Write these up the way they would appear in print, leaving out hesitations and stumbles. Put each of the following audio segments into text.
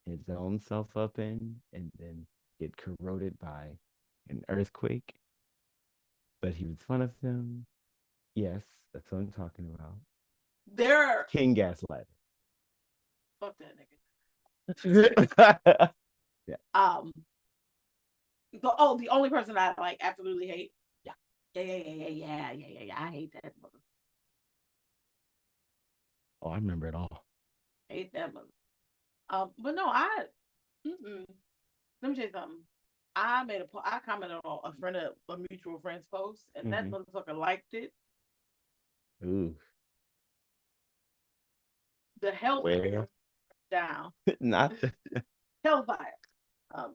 his own self up in and then get corroded by an earthquake. But he was fun of him. Yes, that's what I'm talking about. There. King Gaslighter. Fuck that nigga. Yeah. Um. The only person I like absolutely hate. Yeah. Yeah. I hate that mother. Oh, I remember it all. Hate that mother. But no, I. Mm-mm. Let me tell you something. I commented on a friend of a mutual friend's post, and that Mm-hmm. motherfucker liked it. Ooh. The Well, hellfire down. not the. Hellfire. Um.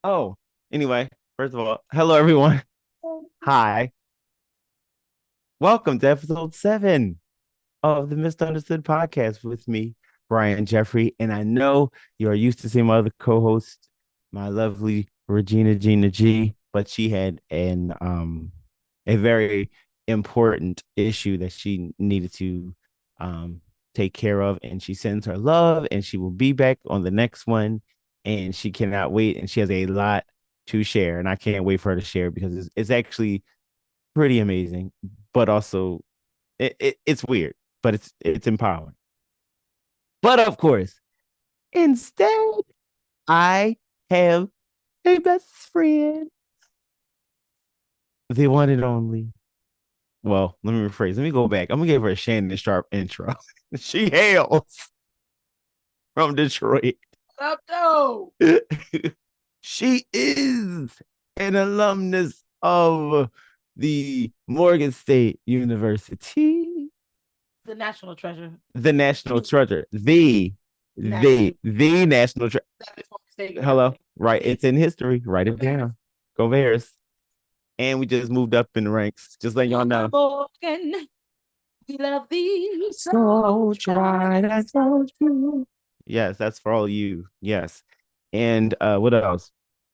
Oh, anyway, first of all, hello, everyone. Hi. Welcome to episode 7 of the Misunderstood podcast with me, Brian Jeffrey. And I know you are used to seeing my other co host, my lovely Regina Gina G, but she had a very important issue that she needed to um take care of. And she sends her love and she will be back on the next one. And she cannot wait. And she has a lot to share. And I can't wait for her to share because it's actually pretty amazing, but also it's weird, but it's empowering. But of course, instead, I have a best friend, the one and only. Well, let me rephrase. Let me go back. I'm gonna give her a Shannon Sharp intro. She hails from Detroit. Up though. She is an alumnus of the Morgan State University, The national treasure. the national treasure, National. the national treasure. State Hello, University. right? It's in history. Write it down. Go Bears. And we just moved up in the ranks. Just letting y'all know. Morgan, we love thee. So tried, I told you. Yes, that's for all you. Yes. And what else?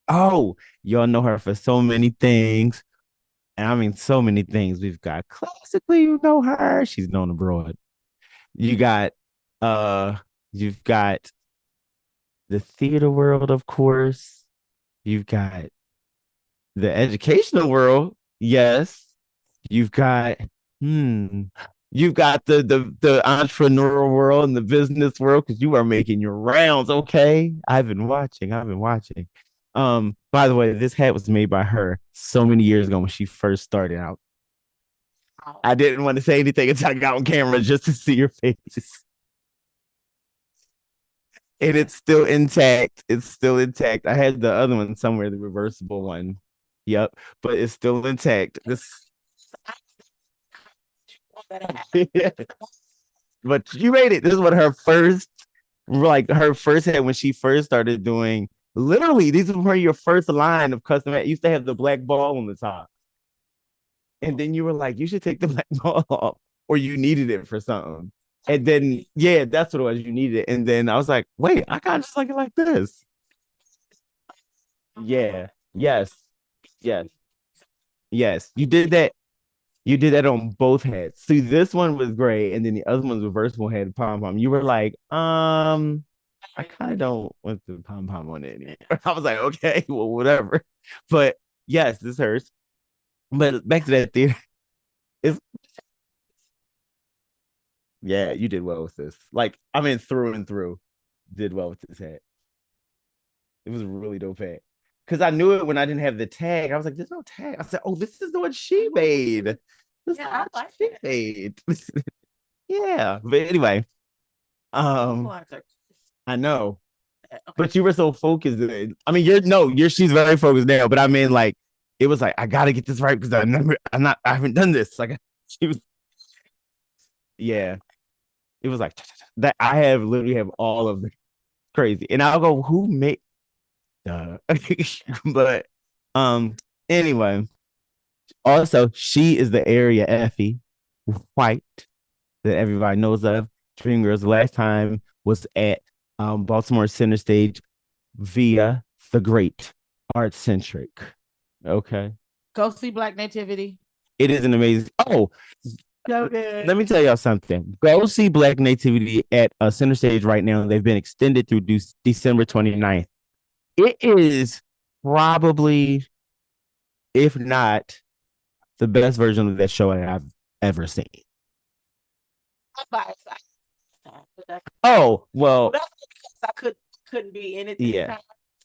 Oh, y'all know her for so many things. And I mean so many things. We've got classically, you know her. She's known abroad. You got uh you've got the theater world, of course. You've got the educational world, yes. You've got hmm. You've got the entrepreneurial world and the business world because you are making your rounds. Okay, I've been watching. I've been watching. By the way, this hat was made by her so many years ago when she first started out. I didn't want to say anything until I got on camera just to see your face. And it's still intact. It's still intact. I had the other one somewhere, the reversible one. Yep, but it's still intact. This, but you made it. This is what her first, like her first had when she first started doing. Literally, these were your first line of custom. It used to have the black ball on the top, and then you were like, you should take the black ball off, or you needed it for something. And then, yeah, that's what it was. You needed it, and then I was like, wait, I kind of just like it like this. Yeah. Yes. Yes. Yes. You did that. You did that on both heads. See, this one was gray, and then the other one's reversible head pom pom. You were like, I kind of don't want the pom pom on it anymore. I was like, okay, well, whatever. But yes, this hurts. But back to that theater. It's yeah, you did well with this. Like, I mean, through and through, did well with this hat. It was a really dope hat. Because I knew it when I didn't have the tag. I was like, there's no tag. I said, oh, this is the one she made. This is the Yeah, one I like she it. made. Yeah. But anyway, um, I know. Okay. But you were so focused. I mean, you're no, you're she's very focused now. But I mean, like, it was like, I gotta get this right because I haven't done this. Like she was, yeah. It was like that. I have literally have all of the crazy. And I'll go, who made but um anyway, also she is the area Effie White that everybody knows of. Dreamgirls. The last time was at Baltimore Center Stage via the Great Art Centric. Okay. Go see Black Nativity. It is an amazing. Oh, So good. Let me tell y'all something. Go see Black Nativity at Center Stage right now. They've been extended through December 29th. It is probably, if not, the best version of that show that I've ever seen. I'm biased. But that's, Oh, well, well, that's because I couldn't be in it this yeah. time.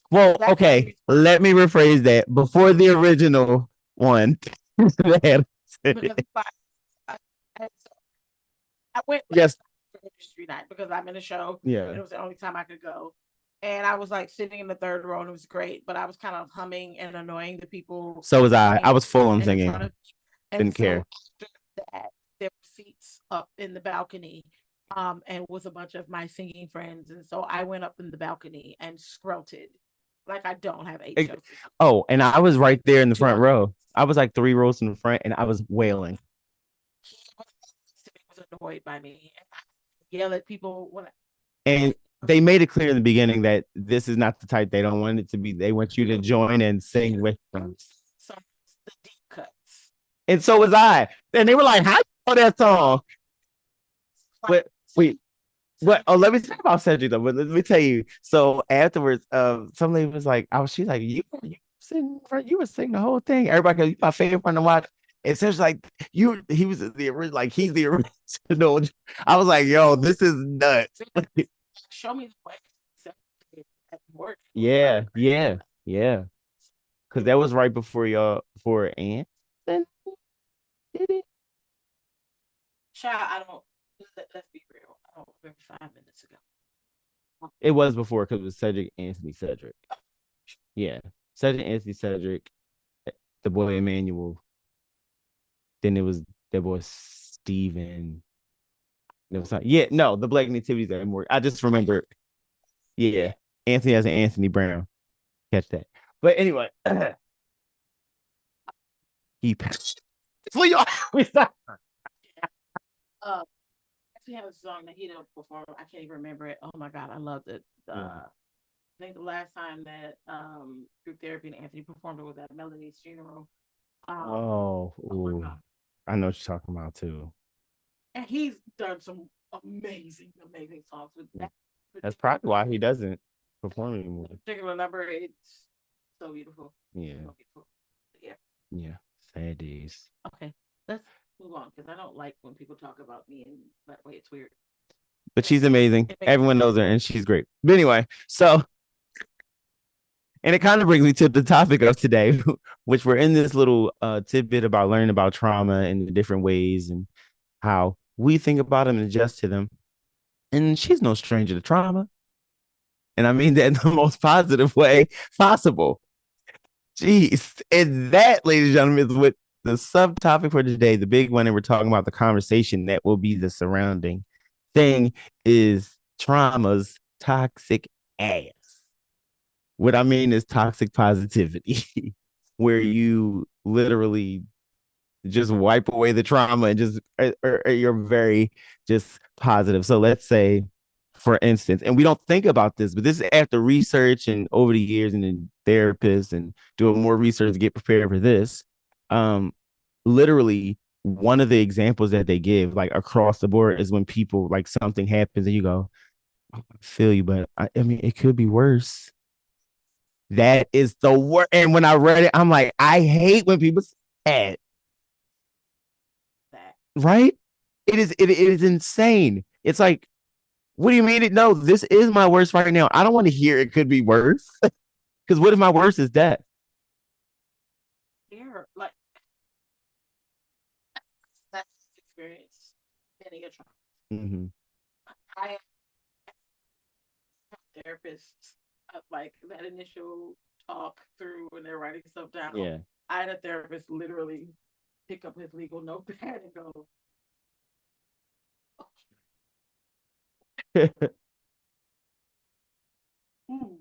Well, That's the only okay. reason. Let me rephrase that. Before the original one, Because yes, I went last night for industry night because I'm in a show and yeah. it was the only time I could go. And I was like sitting in the third row and it was great, but I was kind of humming and annoying the people So was I. I singing was full on and in front singing. of me. And Didn't so care. after that, there were seats up in the balcony, and with a bunch of my singing friends. And so I went up in the balcony and scroted like I don't have It- HOC. oh, and I was right there in the To front row. I was like 3 rows in the front, and I was wailing. he was annoyed by me. And I yell at people when And they made it clear in the beginning that this is not the type they don't want it to be. They want you to join and sing with them. some the deep cuts. And so was I. And they were like, "How you know that song?" But wait, what? Oh, let me talk about Cedric though. But let me tell you. So afterwards, somebody was like, "I was." She's like, you were singing the whole thing." Everybody goes, "You my favorite one to watch." It says like he was the original, like he's the original. I was like, "Yo, this is nuts." Show me the way at work. Yeah, yeah, yeah. Because that was right before y'all before Ant did it. Child, I don't. Let's be real. I don't remember 5 minutes ago. It was before because it was Cedric Anthony Cedric. Yeah, Cedric Anthony Cedric, the boy Emmanuel. Then it was that boy Steven. There was yeah, no, the Black Nativities that more. I just remember, yeah, Anthony as an Anthony Brown. Catch that. But anyway, he passed. So y'all, we stop. Actually have a song that he didn't perform. I can't even remember it. Oh my god, I loved it. I think the last time that group therapy and Anthony performed it was at Melody's funeral. Oh, Oh my ooh. god. I know what you're talking about too. And he's done some amazing songs with that That's probably why he doesn't perform anymore. particular number. It's so beautiful. Yeah. So beautiful. Yeah. Yeah. Sad days. Okay. Let's move on because I don't like when people talk about me in that way. It's weird. But she's amazing. It makes Everyone knows her and she's great. But anyway, so and it kind of brings me to the topic of today, which we're in this little tidbit about learning about trauma in the different ways and how we think about them and adjust to them. And she's no stranger to trauma. And I mean that in the most positive way possible. Jeez. And that, ladies and gentlemen, is what the subtopic for today, the big one, and we're talking about the conversation that will be the surrounding thing is trauma's toxic ass. What I mean is toxic positivity, where you literally just wipe away the trauma and just or you're very just positive. So let's say, for instance, and we don't think about this, but this is after research and over the years and then therapists and doing more research to get prepared for this. Um, literally one of the examples that they give like across the board is when people like something happens and you go, "Oh, I feel you, but I mean it could be worse." That is the worst. And when I read it, I'm like, I hate when people say that. that. Right? It is insane. It's like, what do you mean? No, this is my worst right now. I don't want to hear it could be worse. Because what if my worst is death? Here, like that's experience getting a trauma. Mm-hmm. I have therapists like that initial talk through when they're writing stuff down. Yeah. I had a therapist literally pick up his legal notepad and go, "Ooh,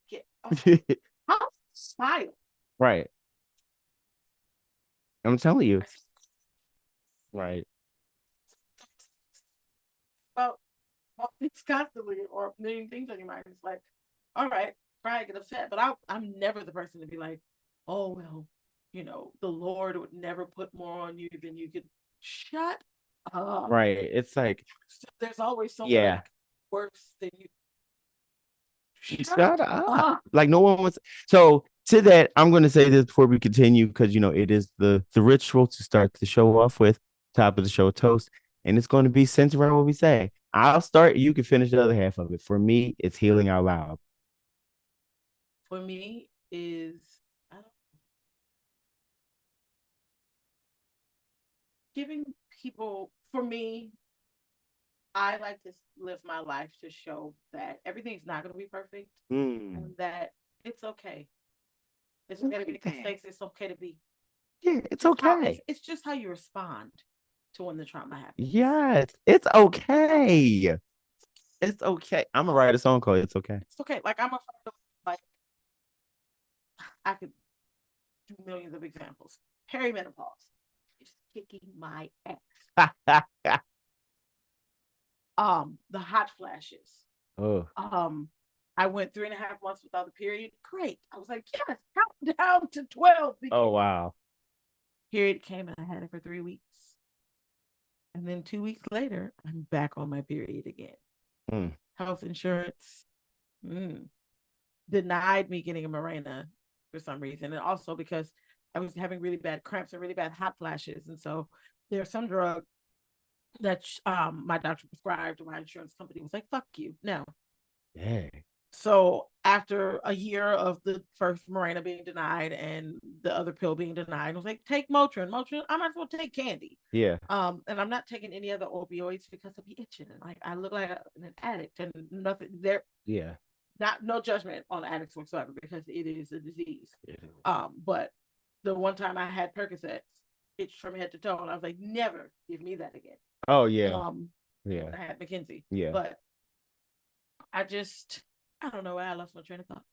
get okay." How smile? Right. I'm telling you. Right. Well, things constantly or a million things on your mind. It's like, all right, cry, get upset, but I'm never the person to be like, oh well, the Lord would never put more on you than you could. Shut Right. It's like, there's always someone yeah. worse than you. Shut up. Like no one was. So to that, I'm going to say this before we continue because it is the ritual to start the show off with top of the show toast, and it's going to be centered around what we say. I'll start. You can finish the other half of it. For me, it's healing out loud. For me, is I don't, giving people. For me, I like to live my life to show that everything's not going to be perfect Mm. and that it's okay. It's okay to make mistakes. It's okay to be. Yeah, it's okay. It's just how you respond to when the trauma happens. Yes, it's okay. It's okay. I'm gonna write a song called "It's Okay." It's okay. Like I'm a like I could do millions of examples. Perimenopause is kicking my ass. The hot flashes. Oh, I went 3.5 months without a period. Great. I was like, yes, count down to 12. oh wow. Period came and I had it for 3 weeks. And then 2 weeks later, I'm back on my period again. Mm. Health insurance denied me getting a Mirena for some reason. And also because I was having really bad cramps and really bad hot flashes. And so there's some drug that my doctor prescribed, my insurance company was like, fuck you. No. Yeah. So after a year of the first Mirena being denied and the other pill being denied, I was like, take Motrin. Motrin, I might as well take candy. Yeah. And I'm not taking any other opioids because I'll be itching. And like I look like an addict and nothing there. Yeah. Not no judgment on addicts whatsoever because it is a disease. Yeah. But the one time I had Percocets, itched from head to toe, and I was like, never give me that again. Oh yeah. When Yeah. I had McKinsey. Yeah. But I don't know why I lost my train of thought.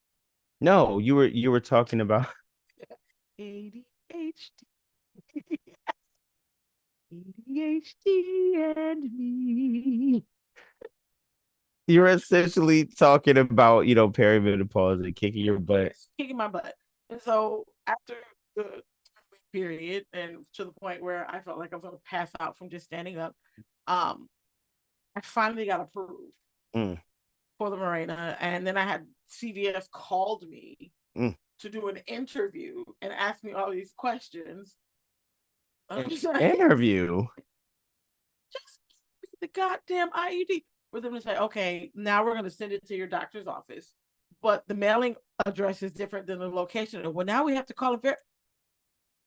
No, you were talking about ADHD, ADHD, and me. you're essentially talking about, perimenopause and kicking your butt. Kicking my butt. And so after the period, and to the point where I felt like I was going to pass out from just standing up, I finally got approved Mm. for the Mirena. And then I had CVS called me Mm. to do an interview and ask me all these questions. An interview. Just the goddamn IUD. For them to say, okay, now we're going to send it to your doctor's office, but the mailing address is different than the location. And well, now we have to call him.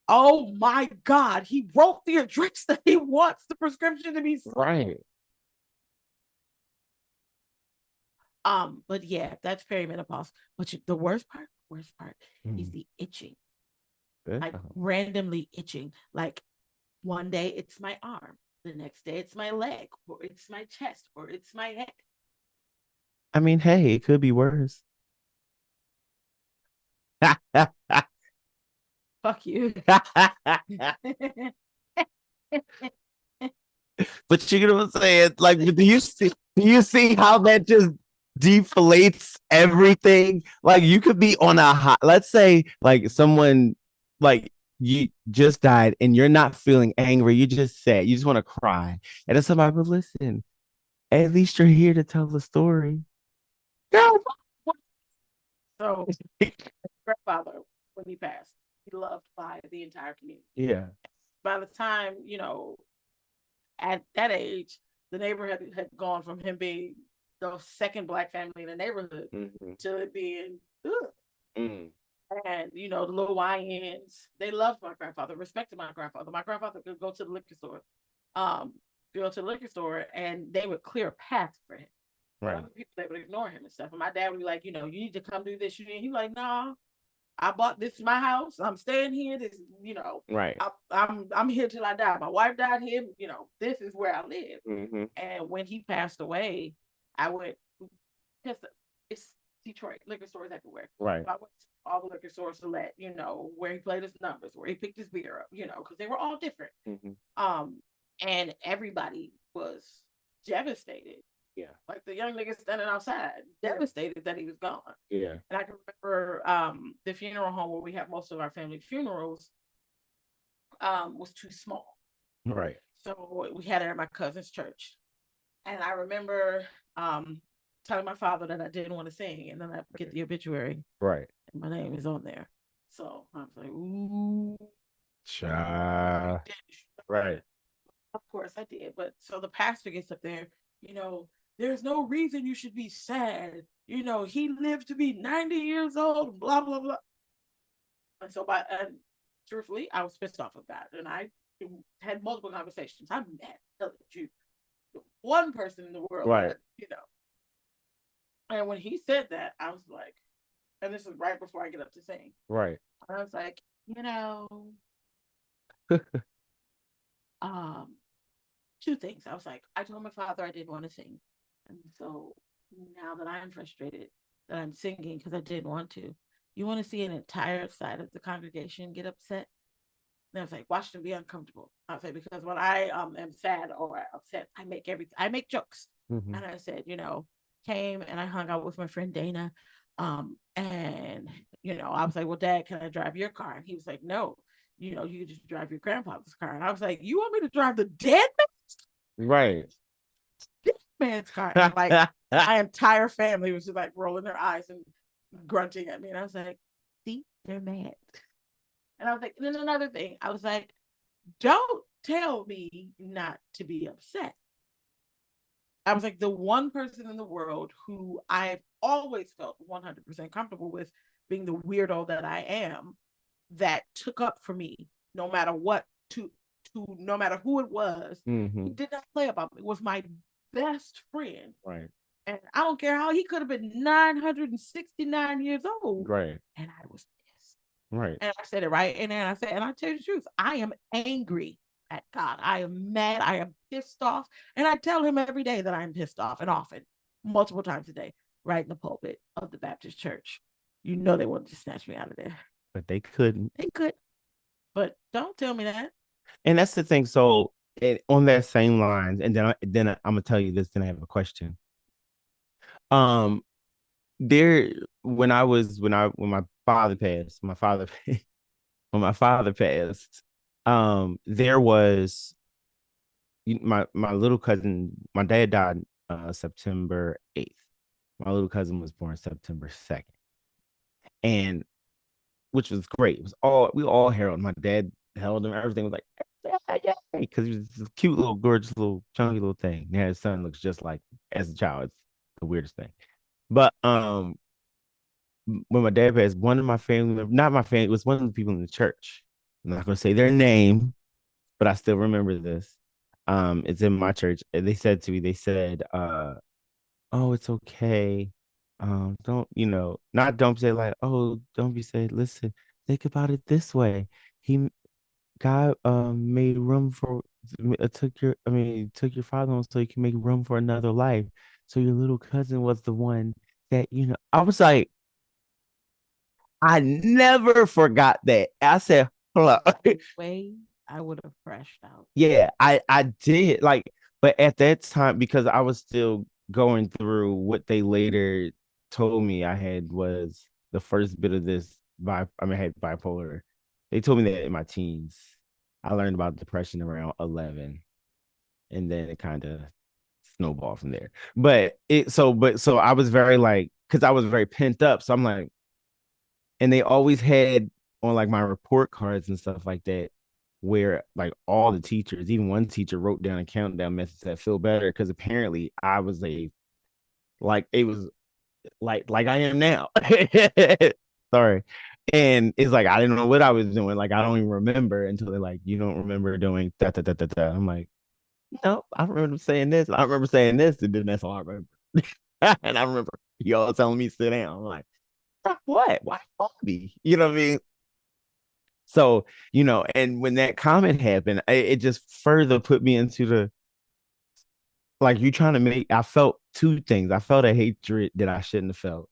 Oh my God, he wrote the address that he wants the prescription to be signed. Right. But yeah, that's perimenopause. But the worst part is Mm. the itching. Yeah. Like randomly itching. Like one day it's my arm, the next day it's my leg, or it's my chest, or it's my head. I mean, hey, it could be worse. Fuck you. But you know what I'm saying? Like, do you see how that just deflates everything? Like, you could be on a high, let's say, like someone like you just died and you're not feeling angry, you just sad, you just want to cry. And then somebody will listen. At least you're here to tell the story. So grandfather, when he passed, he loved by the entire community. Yeah. By the time, at that age, the neighborhood had gone from him being the second black family in the neighborhood to it being and the little YNs, they loved my grandfather, respected my grandfather. My grandfather could go to the liquor store, and they would clear a path for him. Right. Other people, they would ignore him and stuff. And my dad would be like, you need to come do this. He's like, nah, I bought this is my house. I'm staying here. This, right. I'm here till I die. My wife died here. This is where I live. And when he passed away, I went because it's Detroit, liquor stores everywhere. Right. So I went to all the liquor stores to let where he played his numbers, where he picked his beer up, because they were all different. And everybody was devastated. Yeah. Like the young nigga standing outside, devastated that he was gone. Yeah. And I can remember the funeral home where we have most of our family funerals was too small. Right. So we had it at my cousin's church. And I remember um, telling my father that I didn't want to sing. And then I get the obituary Right. and my name is on there. So I was like, ooh, Cha. Right. of course I did. But so the pastor gets up there, you know, there's no reason you should be sad. You know, he lived to be 90 years old, blah, blah, blah. And so truthfully, I was pissed off of that. And I had multiple conversations. I'm mad at you, one person in the world, Right. that, you know. And when he said that, I was like, and this was right before I get up to sing. Right. I was like, you know, um, two things. I was like, I told my father I didn't want to sing. And so now that I'm frustrated that I'm singing because I didn't want to, you want to see an entire side of the congregation get upset? And I was like, watch them be uncomfortable. I was like, because when I am sad or upset, I make jokes. Mm-hmm. And I said, you know, came and I hung out with my friend Dana. And you know, I was like, well, Dad, can I drive your car? And he was like, no, you know, you just drive your grandfather's car. And I was like, you want me to drive the dead Right. man's car? And like my entire family was just like rolling their eyes and grunting at me. And I was like, see, they're mad. And I was like, and then another thing, I was like, don't tell me not to be upset. I was like, the one person in the world who I've always felt 100% comfortable with being the weirdo that I am, that took up for me no matter what, to no matter who it was. Mm-hmm. He did not play about me. It was my best friend. Right. And I don't care how he could have been 969 years old. Right. And I was pissed. Right. And I said it right. And then I said, and I tell you the truth, I am angry at God. I am mad. I am pissed off. And I tell him every day that I'm pissed off, and often, multiple times a day, right in the pulpit of the Baptist church. You know they wanted to snatch me out of there. But they couldn't. They could. But don't tell me that. And that's the thing. So on that same lines, and then I'm gonna tell you this, then I have a question. There when my father passed, when my father passed, there was my little cousin, my dad died September 8th. My little cousin was born September 2nd. And which was great. It was we all held. My dad held him. Everything was like, yeah, because he was this cute little, gorgeous little, chunky little thing. Yeah, his son looks just like as a child. It's the weirdest thing. But when my dad passed, one of my family, not my family, it was one of the people in the church. I'm not gonna say their name, but I still remember this. It's in my church. They said to me, they said, oh, it's okay. Don't, not don't say like, oh, don't be sad. Listen, think about it this way. He God made room for took your father on so you can make room for another life. So your little cousin was the one that, I was like, I never forgot that. I said, hold up. Way I would have crashed out. Yeah, I did like, but at that time, because I was still going through what they later told me I had was the first bit of this I had bipolar. They told me that in my teens. I learned about depression around 11, and then it kind of snowballed from there. So I was very like, because I was very pent up. So I'm like, and they always had on like my report cards and stuff like that, where like all the teachers, even one teacher wrote down a countdown message that feel better, because apparently I was it was like I am now. Sorry. And it's like I didn't know what I was doing. Like I don't even remember until they're like, you don't remember doing da da da da da. I'm like, no, I remember saying this. I remember saying this, and then that's all I remember. And I remember y'all telling me to sit down. I'm like, what? Why me? You know what I mean? So, and when that comment happened, it just further put me into the like you trying to make. I felt two things. I felt a hatred that I shouldn't have felt,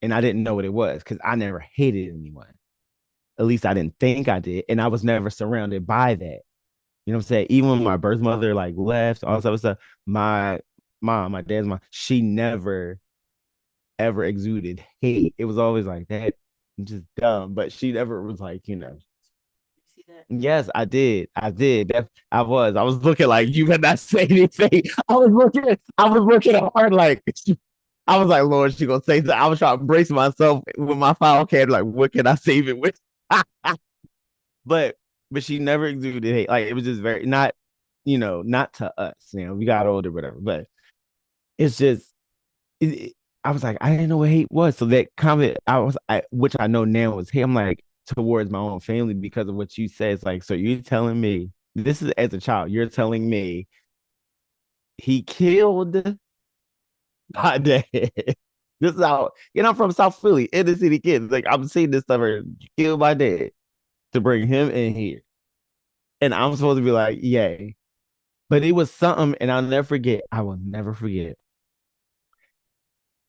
and I didn't know what it was because I never hated anyone. At least I didn't think I did, and I was never surrounded by that. You know what I'm saying? Even when my birth mother like left, all this other stuff, my mom, my dad's mom, she never ever exuded hate. It was always like that, just dumb. But she never was like, Yes, I did. I did. I was. I was looking like you better not say anything. I was looking. I was looking hard like I was like, Lord, she gonna say something. I was trying to brace myself with my file cabinet. Like, what can I save it with? but but she never exuded hate. Like it was just very not, not to us. We got older, whatever. But it's just it, I was like, I didn't know what hate was. So that comment which I know now was hate. I'm like towards my own family because of what you said. It's like, so you're telling me this is as a child, you're telling me he killed my dad. This is how, I'm from South Philly, inner city kids. Like I'm seeing this stuff, killed my dad to bring him in here. And I'm supposed to be like, yay. But it was something, and I'll never forget. I will never forget.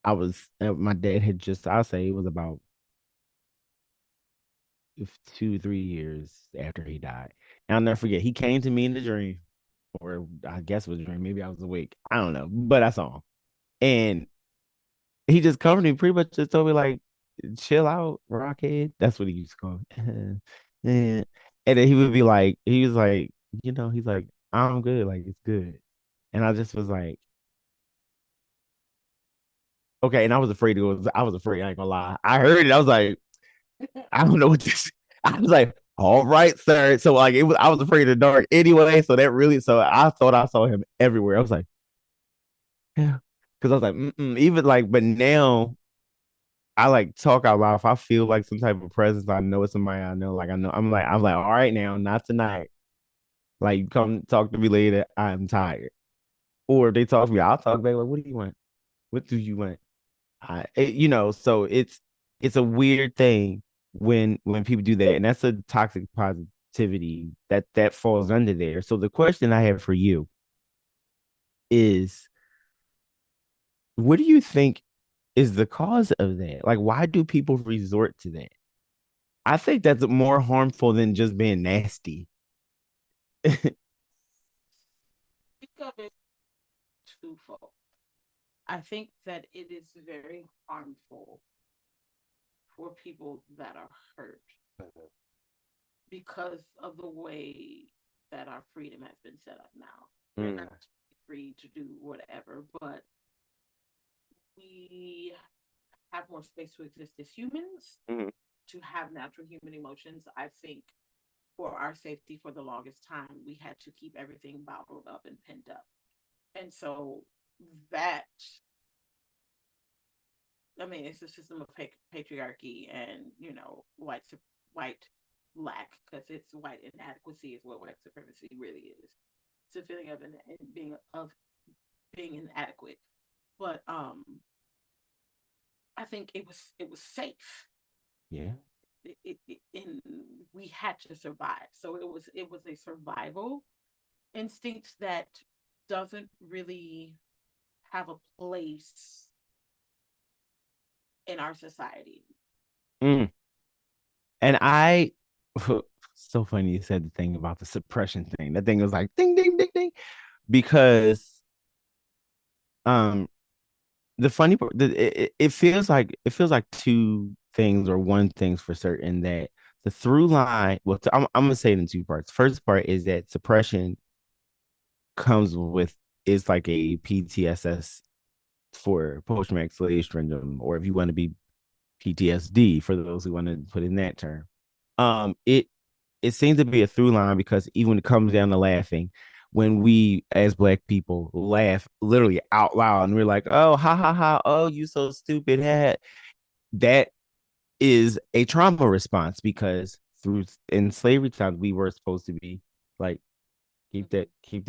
My dad had I'll say it was about 2, 3 years after he died. And I'll never forget. He came to me in the dream, or I guess it was a dream. Maybe I was awake. I don't know, but I saw him. And he just covered me, pretty much just told me, like, chill out, Rockhead. That's what he used to call me. And then he would be like, he was like, he's like, I'm good. Like, it's good. And I just was like, okay. And I was afraid to go. I was afraid. I ain't gonna lie. I heard it. I was like, I don't know what this. I was like, all right, sir. So like it was. I was afraid of the dark anyway. So that really. So I thought I saw him everywhere. I was like, yeah, because I was like, even like, but now I like talk out loud. If I feel like some type of presence, I know it's somebody I know. Like I know. I'm like, all right now, not tonight. Like come talk to me later. I'm tired. Or if they talk to me, I'll talk back. Like, what do you want? What do you want? So it's a weird thing when people do that, and that's a toxic positivity that falls under there. So the question I have for you is, what do you think is the cause of that? Like, why do people resort to that? I think that's more harmful than just being nasty. Think of it twofold. I think that it is very harmful for people that are hurt because of the way that our freedom has been set up now. We're not free to do whatever, but we have more space to exist as humans, to have natural human emotions. I think for our safety for the longest time, we had to keep everything bottled up and pinned up. And so that, I mean, it's a system of patriarchy and, white lack, because it's white inadequacy is what white supremacy really is. It's a feeling of being inadequate. But I think it was safe. Yeah. And we had to survive. So it was a survival instinct that doesn't really have a place in our society. Mm. And I, so funny you said the thing about the suppression thing. That thing was like ding ding ding ding because um the funny part, it feels like two things or one things for certain that the through line. Well, I'm gonna say it in two parts. First part is that suppression comes with is like a PTSS for post traumatic slave syndrome, or if you want to be PTSD for those who want to put in that term. It seems to be a through line because even when it comes down to laughing, when we as black people laugh literally out loud and we're like, oh, ha ha ha, oh, you so stupid, that is a trauma response because through in slavery times we were supposed to be like keep that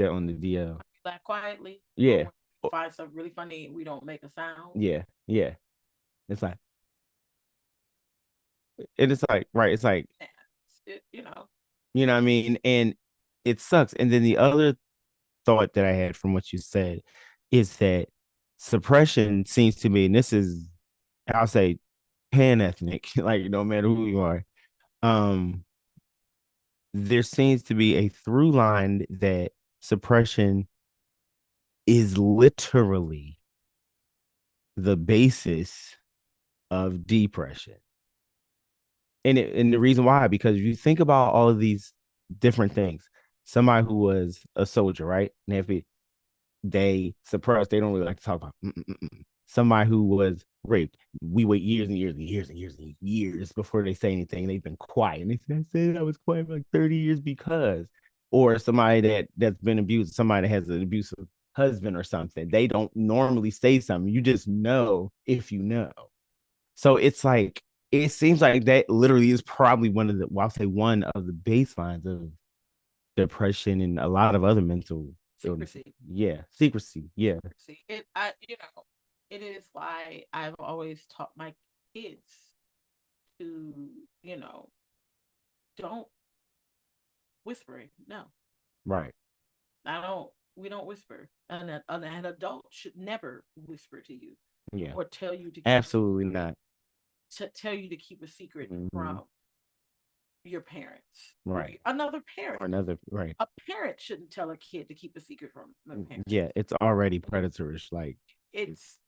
on the DL. Black quietly, or Yeah. when we find something really funny, we don't make a sound. Yeah. Yeah. It's like, and it's like, right, it's like, It, you know, what I mean? And it sucks. And then the other thought that I had from what you said is that suppression seems to me, and this is, I'll say, pan ethnic, like no matter who you are, um, there seems to be a through line that suppression is literally the basis of depression. And the reason why, because if you think about all of these different things. Somebody who was a soldier, right? And if they suppress, they don't really like to talk about. Somebody who was raped, we wait years and years and years and years and years before they say anything. They've been quiet, and they say, "I said I was quiet for like 30 years because," or somebody that's been abused, somebody that has an abusive husband or something. They don't normally say something. You just know if you know. So it's like it seems like that literally is probably one of the, well, I'll say one of the baselines of depression and a lot of other mental illnesses. Secrecy. Yeah, secrecy. Yeah, Secrecy. It is why I've always taught my kids to, you know, don't whispering. No, right. I don't. We don't whisper. An adult should never whisper to you Yeah, or tell you to keep a absolutely secret. not. To tell you to keep a secret Mm-hmm. from your parents, Right. another parent. Or another, right. A parent shouldn't tell a kid to keep a secret from their parent. Yeah, it's already predatorish. Like, It's,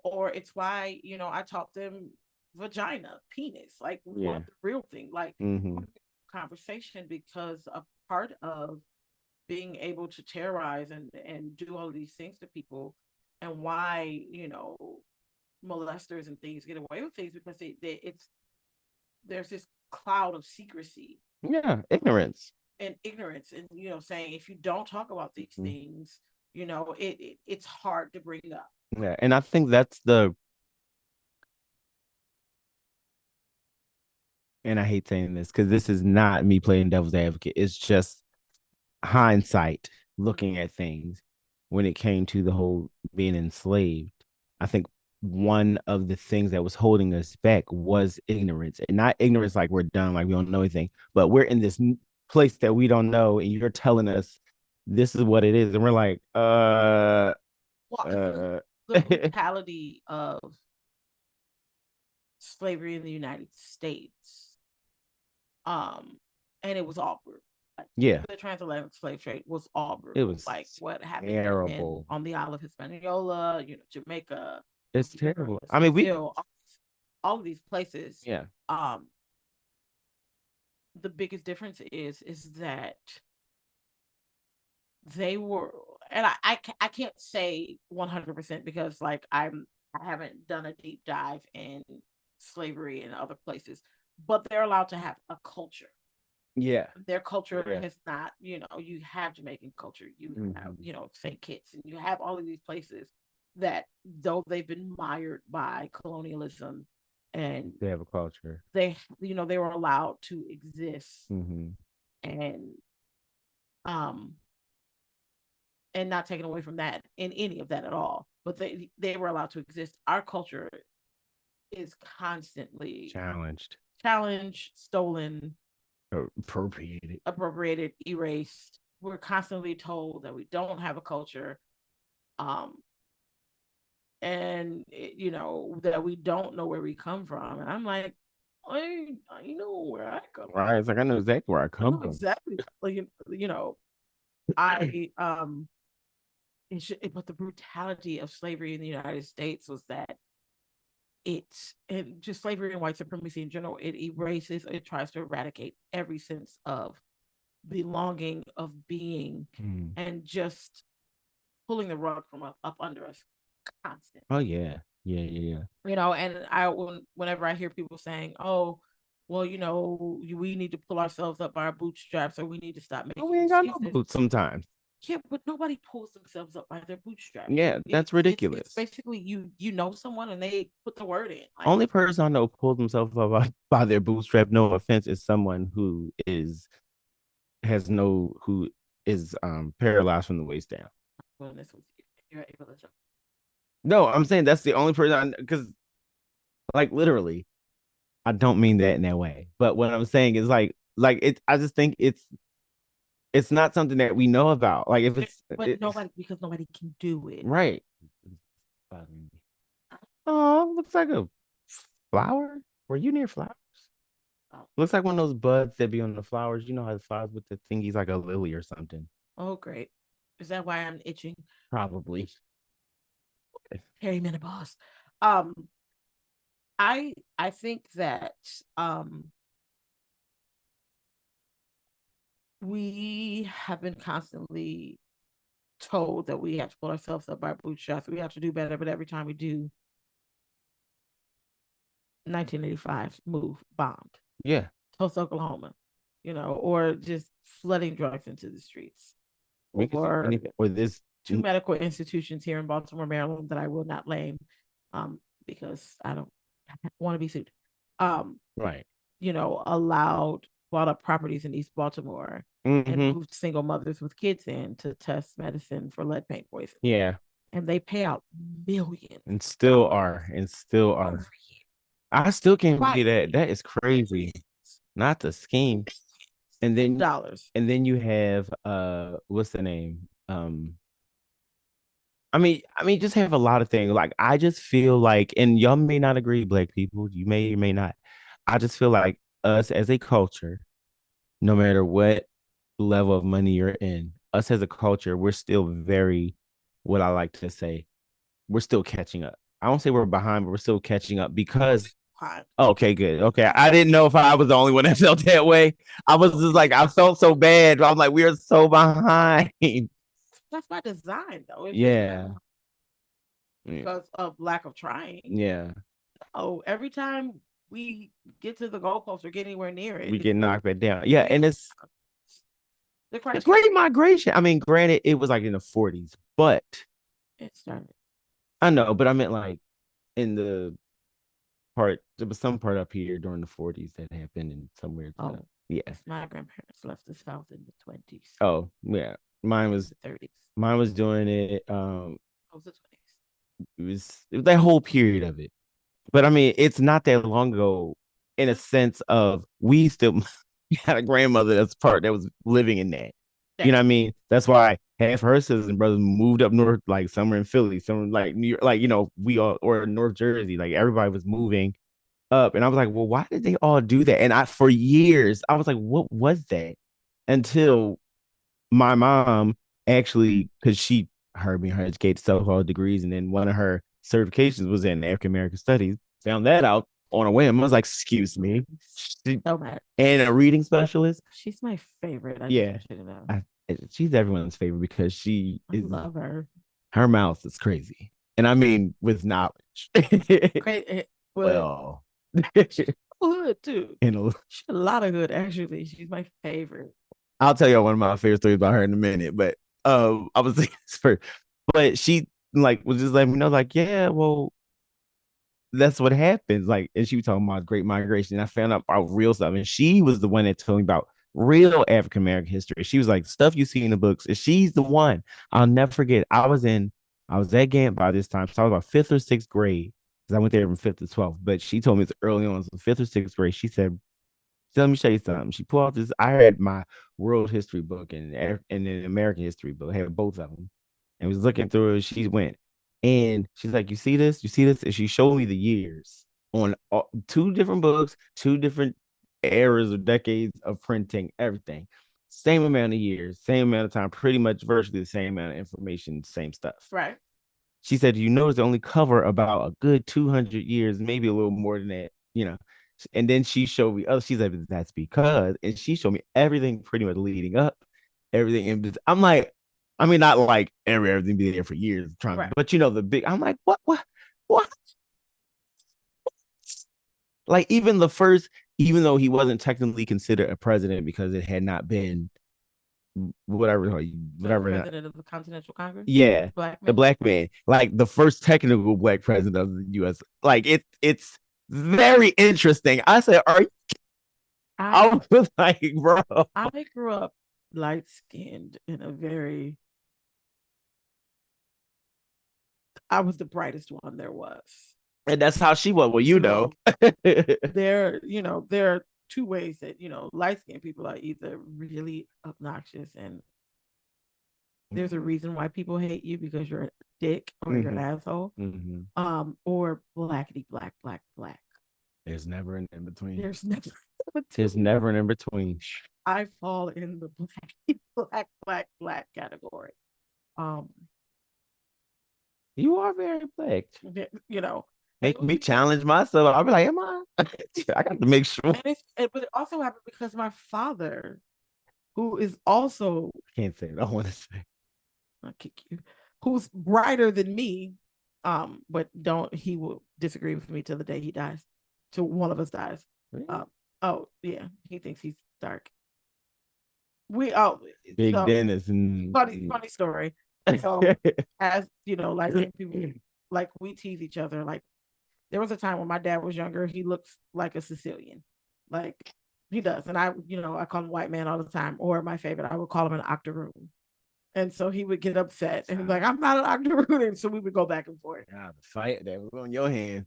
or it's why, I taught them vagina, penis, like we yeah. want the real thing, like Mm-hmm. conversation, because a part of being able to terrorize and do all of these things to people, and why, molesters and things get away with things, because it's there's this cloud of secrecy Yeah, ignorance. and ignorance, and saying if you don't talk about these Mhm. things, it's hard to bring up. Yeah, and I think that's the, and I hate saying this because this is not me playing devil's advocate. It's just hindsight looking at things when it came to the whole being enslaved. I think one of the things that was holding us back was ignorance, and not ignorance like we're dumb, like we don't know anything, but we're in this place that we don't know, and you're telling us this is what it is, and we're like, Well, I think uh, the brutality of slavery in the United States, um, and it was all brutal. Like, yeah, the transatlantic slave trade was all it brutal. was Like what happened terrible. on the Isle of Hispaniola, Jamaica, It's terrible. Honduras, I mean, we, Brazil, all of these places. yeah, Um, the biggest difference is that they were, and I can't say 100% because like I haven't done a deep dive in slavery in other places, but they're allowed to have a culture. yeah, Their culture yeah. has not, you have Jamaican culture, you have, Mm-hmm. St. Kitts, and you have all of these places that, though they've been mired by colonialism, and They have a culture. they were allowed to exist, Mm-hmm. and um not taken away from that in any of that at all. But they were allowed to exist. Our culture is constantly Challenged, challenged, stolen, appropriated. appropriated, erased. We're constantly told that we don't have a culture, um, and that we don't know where we come from. And I'm like, I know where I come Right. It's like I know exactly where I from. I come know from. exactly. Like, I but the brutality of slavery in the United States was that and just slavery and white supremacy in general, it tries to eradicate every sense of belonging, of being, Mm. and just pulling the rug from up under us constantly. Oh yeah, yeah, yeah, yeah. And whenever I hear people saying, "Oh, well, we need to pull ourselves up by our bootstraps, or we need to stop Oh, making we ain't got no excuses." boots sometimes. Yeah, but nobody pulls themselves up by their bootstraps. Yeah, that's It's ridiculous. basically you know someone and they put the word in. Like, Only person I know pulls themselves up by their bootstrap, no offense, is someone who who is paralyzed from the waist down. when this was you're able to. No, I'm saying that's the only person because like literally, I don't mean that in that way. But what I'm saying is like it I just think it's not something that we know about. Like if But nobody, because nobody can do it. right. Oh, looks like a flower. Were you near flowers? Oh, Looks like one of those buds that be on the flowers. You know how the flowers with the thingies like a lily or something. oh, great. Is that why I'm itching? Probably. Perimenopause. Um, I think that um we have been constantly told that we have to pull ourselves up by our bootstraps. We have to do better, but every time we do, 1985 move bombed. Yeah. Tulsa, Oklahoma, or just flooding drugs into the streets, We could do or anything. Or this. two medical institutions here in Baltimore, Maryland that I will not name, because I don't want to be sued. Right. Allowed bought up properties in East Baltimore and Mm-hmm. moved single mothers with kids in to test medicine for lead paint poisoning. Yeah. And they pay out millions And still are. And still are. every I still can't believe that. quietly. That is crazy. Not the scheme. And then Dollars. you have what's the name? I mean, just have a lot of things. Like I just feel like, and y'all may not agree, black people, you may or may not. I just feel like us as a culture, no matter what level of money you're in, us as a culture, we're still very, what I like to say, we're still catching up. I don't say we're behind, but we're still catching up because okay, good. Okay. I didn't know if I was the only one that felt that way. I was just like, I felt so bad. I'm like, we are so behind. That's by design, though. It's just Yeah. because of lack of trying. Yeah. Oh, every time we get to the goalpost or get anywhere near it, We get knocked back down. Yeah. And it's the the Great Migration. I mean, granted, it was like in the 40s, but it started. I know, but I meant like in the part, there was some part up here during the 40s that happened in somewhere. Oh, yeah. My grandparents left the South in the 20s. Oh, yeah. Mine was 30s. Mine was doing it. Was the 20s. It was that whole period of it. But I mean, it's not that long ago in a sense of we still had a grandmother that was living in that. You know what I mean? That's why half her sisters and brothers moved up north, like somewhere in Philly, somewhere like New York, like we all or North Jersey, like everybody was moving up. And I was like, well, why did they all do that? And I for years, I was like, what was that? Until my mom actually, because she heard me her educated so-called degrees, and then one of her certifications was in African American studies. Found that out on a whim. I was like, excuse me. So mad. And a reading specialist. She's my favorite. Yeah. She's everyone's favorite because she I love her. Her mouth is crazy. And I mean with knowledge. Great. Well, hood too. She's a lot of hood, actually. She's my favorite. I'll tell you one of my favorite stories about her in a minute, but I was thinking this first. But she like was just letting me know, like, yeah, well, that's what happens. Like, and she was talking about Great Migration. And I found out about real stuff. And she was the one that told me about real African American history. She was like, stuff you see in the books. And she's the one. I'll never forget. I was at Gant by this time. So I was about fifth or sixth grade. Because I went there from fifth to 12th. But she told me it's early on, so fifth or sixth grade. She said, so let me show you something. She pulled out this. I had my world history book and an American history book. I had both of them, and was looking through it. She went, and she's like, "You see this? You see this?" And she showed me the years on two different books, two different eras or decades of printing, everything. Same amount of years, same amount of time, pretty much virtually the same amount of information, same stuff. Right. She said, "You notice they only cover about a good 200 years, maybe a little more than that, you know." And then she showed me, oh, she's like, that's because, and she showed me everything pretty much leading up, everything. And I'm like, I mean, not like everything be there for years trying, right. But the big, I'm like, what? Like even the first, even though he wasn't technically considered a president because it had not been whatever president of the Continental Congress. Yeah, the black man, like the first technical black president of the U.S. Like it's very interesting. I said, are you? I was like, bro. I grew up light skinned in a very. I was the brightest one there was. And that's how she was. Well, there are two ways that, light skinned people are either really obnoxious and there's a reason why people hate you because you're a dick or you're an asshole. Or blackity black. There's never an in between. There's never an in between. I fall in the black category. You are very black. Make me be challenge myself. I'll be like, am I? I got to make sure. But it also happened because my father who is also Can't say it. I want to say. I'll kick you, who's brighter than me. But don't he will disagree with me till the day he dies. Till one of us dies. Really? Oh yeah, he thinks he's dark. We oh Big so Dennis and funny story. So as you know, like people like we tease each other. Like there was a time when my dad was younger, he looks like a Sicilian. Like he does. And I call him white man all the time. Or my favorite, I would call him an octoroon. And so he would get upset and he'd be like, I'm not an octoroon. And so we would go back and forth. yeah, the fight that was on your hand.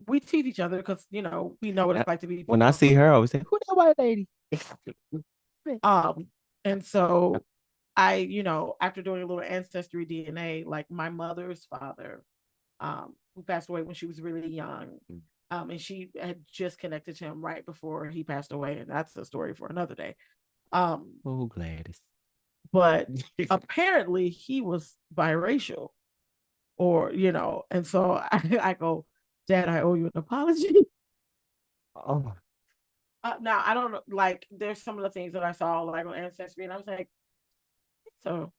We tease each other because we know what it's like to be When I see her, I always say, "Who that white lady?" um and so after doing a little ancestry DNA, like my mother's father, who passed away when she was really young. And she had just connected to him right before he passed away, and that's a story for another day. Oh, Gladys. But apparently he was biracial, and so I go, Dad, I owe you an apology. Oh, Now I don't know, like there's some of the things that I saw like on Ancestry, and I was like, so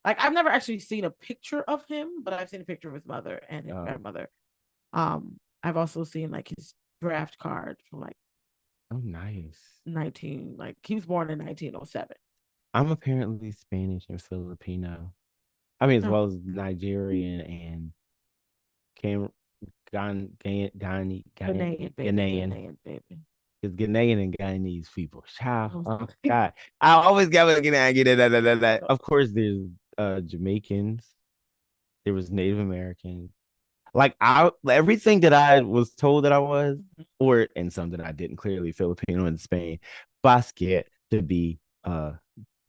like I've never actually seen a picture of him, but I've seen a picture of his mother and his grandmother. I've also seen like his draft card from like oh, nice. 19, like he was born in 1907. I'm apparently Spanish and Filipino. I mean, as Oh, well as Nigerian and Cam, Ghanaian baby, Ghanaian. Ghanaian baby. Because Ghanaian and Guyanese people. Child. Oh, Oh, God. I always got to get that. Of course, there's Jamaicans. There was Native American. Like everything that I was told that I was, or and some that I didn't, clearly Filipino and Spain, Basque to be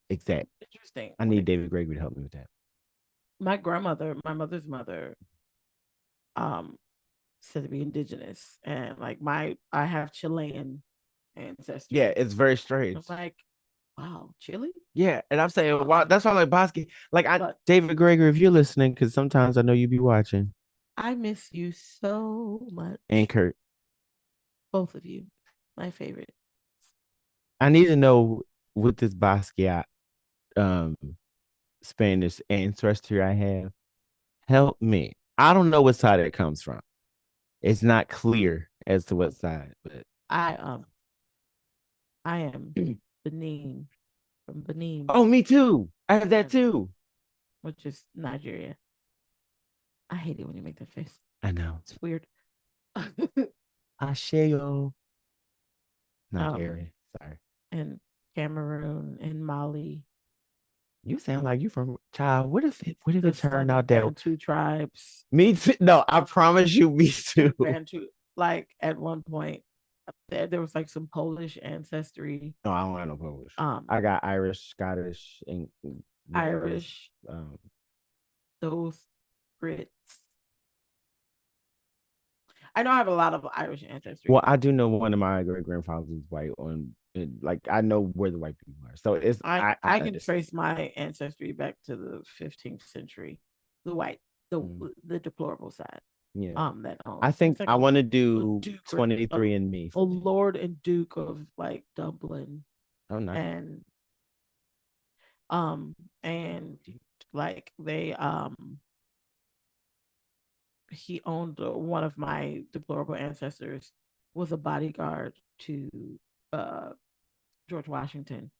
exact. interesting. I need David Gregory to help me with that. My grandmother, my mother's mother, um, said to be indigenous, and like I have Chilean ancestry. Yeah, it's very I'm strange. like, wow, Chile? Yeah, and I'm saying, wow, that's why I like Basque. Like But David Gregory, if you're listening, because sometimes I know you be watching. I miss you so much. And Kurt, Both of you. My favorite. I need to know with this Basquiat um Spanish ancestry I have. Help me. I don't know what side it comes from. It's not clear as to what side, but I I am Benin from Benin, oh, me too. I have that too. which is Nigeria. I hate it when you make that face. I know. It's weird. Asheo. um, Nigeria. Sorry. and Cameroon and Mali. You sound like you from child. What if The it turned Southern out that Bantu tribes. me too? No, I promise you, me too. Bantu. Like at one point, there was like some Polish ancestry. No, I don't have no Polish. Um, I got Irish, Scottish, and Irish. Those Brits. I know I have a lot of Irish ancestry. well, I do know one of my great grandfathers was white like I know where the white people are. So it's I can understand. trace my ancestry back to the 15th century, the white, the Mm, the deplorable side. yeah. That I it's think like I want to a do duke, a, 23 and me. a lord and duke of like Dublin, Oh, nice. and um and like they he owned one of my deplorable ancestors was a bodyguard to uh George Washington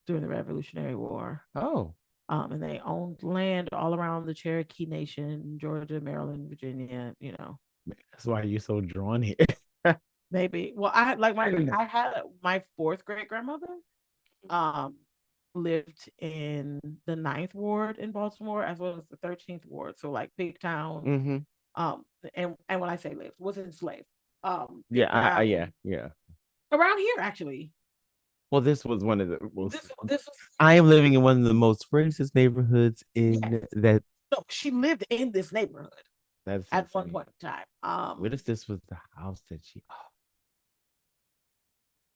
during the Revolutionary War. Oh, And they owned land all around the Cherokee Nation, Georgia, Maryland, Virginia. that's why you're so drawn here. Maybe. Well, I had my fourth great grandmother um lived in the Ninth Ward in Baltimore as well as the 13th Ward. So like Pigtown. Mm-hmm. And when I say lived, was enslaved. Yeah, Pigtown, yeah. around here actually. Well, this was one of the This was I am living in one of the most racist neighborhoods yes. in that. No, she lived in this neighborhood That's at one insane. point in time. What if this was the house that she?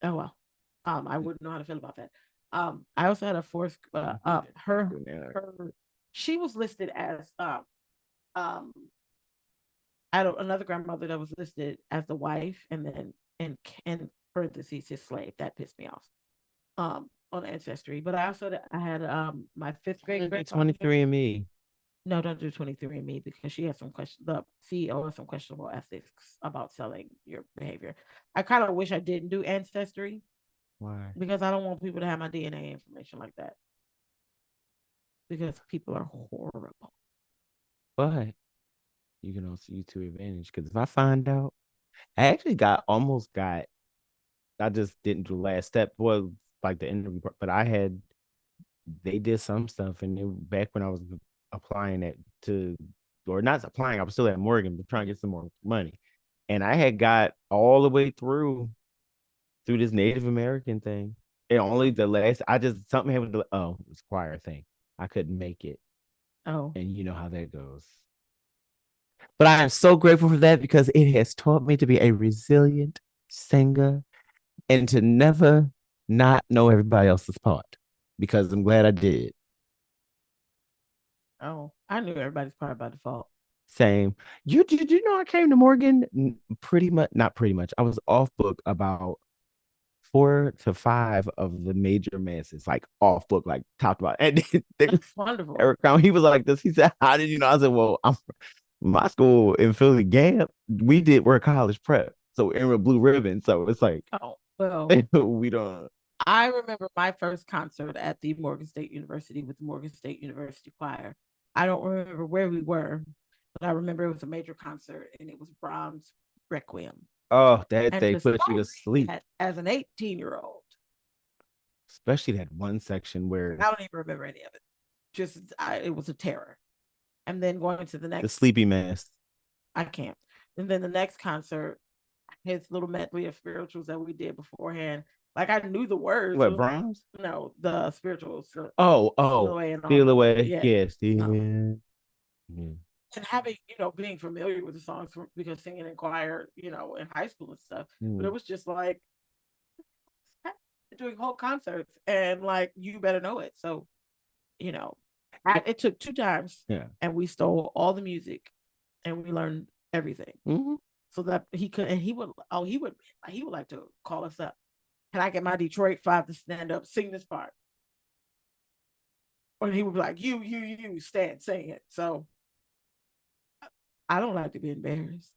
Oh well. I wouldn't know how to feel about that. I also had a fourth. Her. She was listed as um. I had another grandmother that was listed as the wife, and then in parentheses his slave. That pissed me off. on Ancestry, but I had my fifth grade grandfather. 23andMe. No, don't do 23andMe because she has some questions. The CEO has some questionable ethics about selling your behavior. I kind of wish I didn't do Ancestry. Why? Because I don't want people to have my DNA information like that. Because people are horrible. But you can also use to your advantage. Because if I find out, I actually almost got, I just didn't do the last step. Well, like the interview part, but they did some stuff. And back when I was applying it to, or not applying, I was still at Morgan, but trying to get some more money. And I had got all the way through this Native American thing. And only the last, something happened to, oh, it was choir thing. I couldn't make it. Oh. And you know how that goes. But I am so grateful for that because it has taught me to be a resilient singer and to never not know everybody else's part because I'm glad I did. Oh. I knew everybody's part by default. Same. Did you know I came to Morgan pretty much, not pretty much. I was off book about 4 to 5 of the major masses, like off book, like talked about. And then That's wonderful. Eric Crown, he was like this. He said, "How did you know?" I said, "Well, I'm my school in Philly, Gap. We're college prep, so we're a blue ribbon. So it's like, Oh, well, we don't." I remember my first concert at the Morgan State University with the Morgan State University Choir. I don't remember where we were, but I remember it was a major concert and it was Brahms' Requiem. Oh, that And they to put you to sleep, as an 18-year-old, especially that one section I where don't even remember any of it. It was a terror. And then going to the the next, sleepy mass. I can't. And then the next concert, his little medley of spirituals that we did beforehand. Like I knew the words. What Brahms? No, the spirituals. Steal Oh, away and all steal that. away. Yeah. Yes, No. yeah. And having, being familiar with the songs because singing in choir, in high school and stuff. But it was just like doing whole concerts and like you better know it. So, you know, it took 2 times Yeah. and we stole all the music and we learned everything. Mm-hmm. So that he could, and he would like to call us up. Can I get my Detroit Five to stand up, sing this part? Or he would be like, you stand, sing it. So I don't like to be embarrassed.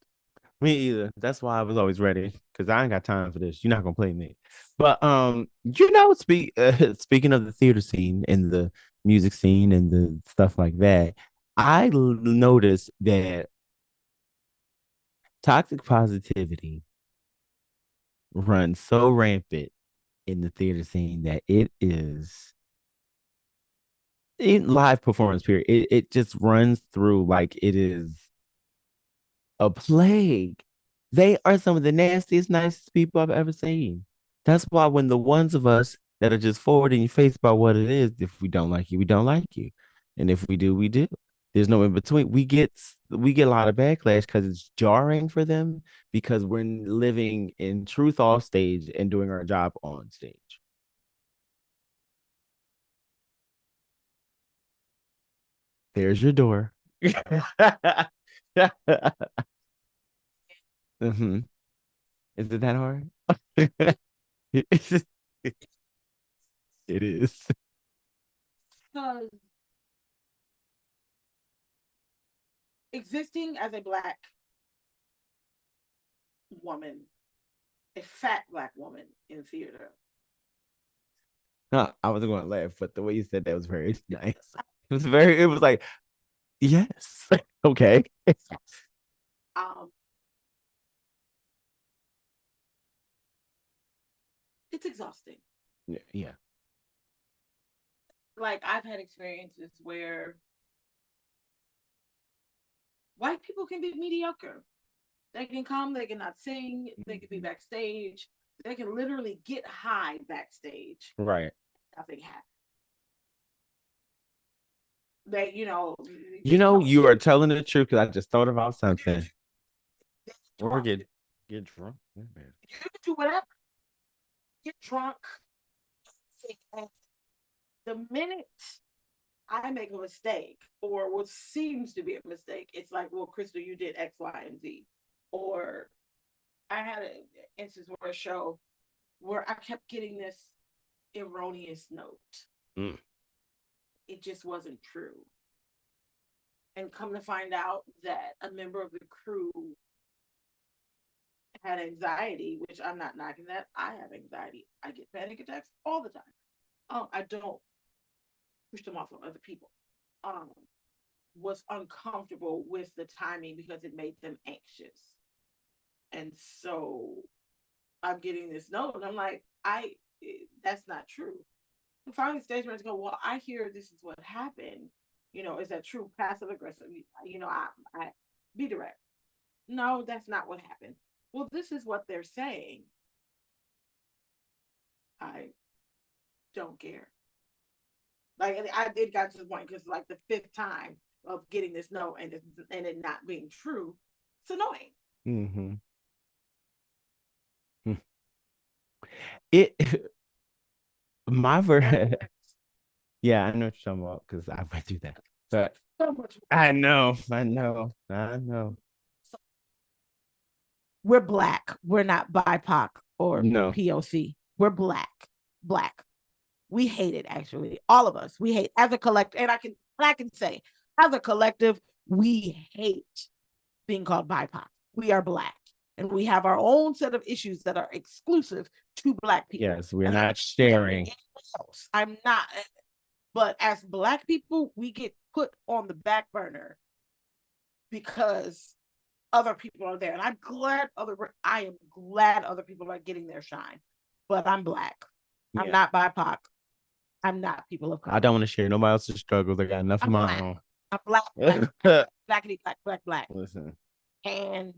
Me either. That's why I was always ready because I ain't got time for this. You're not gonna play me. But speaking of the theater scene and the music scene and the stuff like that, noticed that toxic positivity runs so rampant in the theater scene that it is in live performance period. It just runs through like it is a plague. They are some of the nastiest, nicest people I've ever seen. That's why when the ones of us that are just forward in your face about what it is, if we don't like you, we don't like you. And if we do, we do. There's no in between. We get a lot of backlash because it's jarring for them because we're living in truth off stage and doing our job on stage. There's your door. Mm-hmm. Is it that hard? it is. Because existing as a black woman, a fat black woman in theater. No, I wasn't going to laugh, but the way you said that was very nice. It was like, yes, okay. Um, it's exhausting. Yeah, yeah. Like I've had experiences where white people can be mediocre. They can come, they cannot sing, they can be backstage, they can literally get high backstage. Right. Nothing happens. They, You are telling the truth because I just thought about something. Or get drunk. You can do whatever. Get drunk. The minute I make a mistake or what seems to be a mistake, it's like, well, Crystal, you did X, Y, and Z. Or I had an instance where a show where I kept getting this erroneous note. Mm. It just wasn't true. And come to find out that a member of the crew had anxiety, which I'm not knocking that. I have anxiety. I get panic attacks all the time. I don't push them off on other people. Um, was uncomfortable with the timing because it made them anxious. And so I'm getting this note, and I'm like, that's not true. And finally, stage managers go, well, I hear this is what happened. Is that true? Passive aggressive. I be direct. No, that's not what happened. Well, this is what they're saying. I don't care. Like it got to the point because like the fifth time of getting this note and it not being true, it's annoying. Mm-hmm. It my ver yeah, I know what you're talking about because I went through that. But So much. I know. We're black. We're not BIPOC or No. POC. We're black. Black. We hate it actually. All of us. We hate as a collective. And I can say, as a collective, we hate being called BIPOC. We are black. And we have our own set of issues that are exclusive to black people. Yes, we're and not sharing. I'm not. But as black people, we get put on the back burner because other people are there. And I am glad other people are getting their shine. But I'm black. Yeah. I'm not BIPOC. I'm not people of color. I don't want to share nobody else's struggles. I got enough of my own. I'm black, blackity, black. Listen. And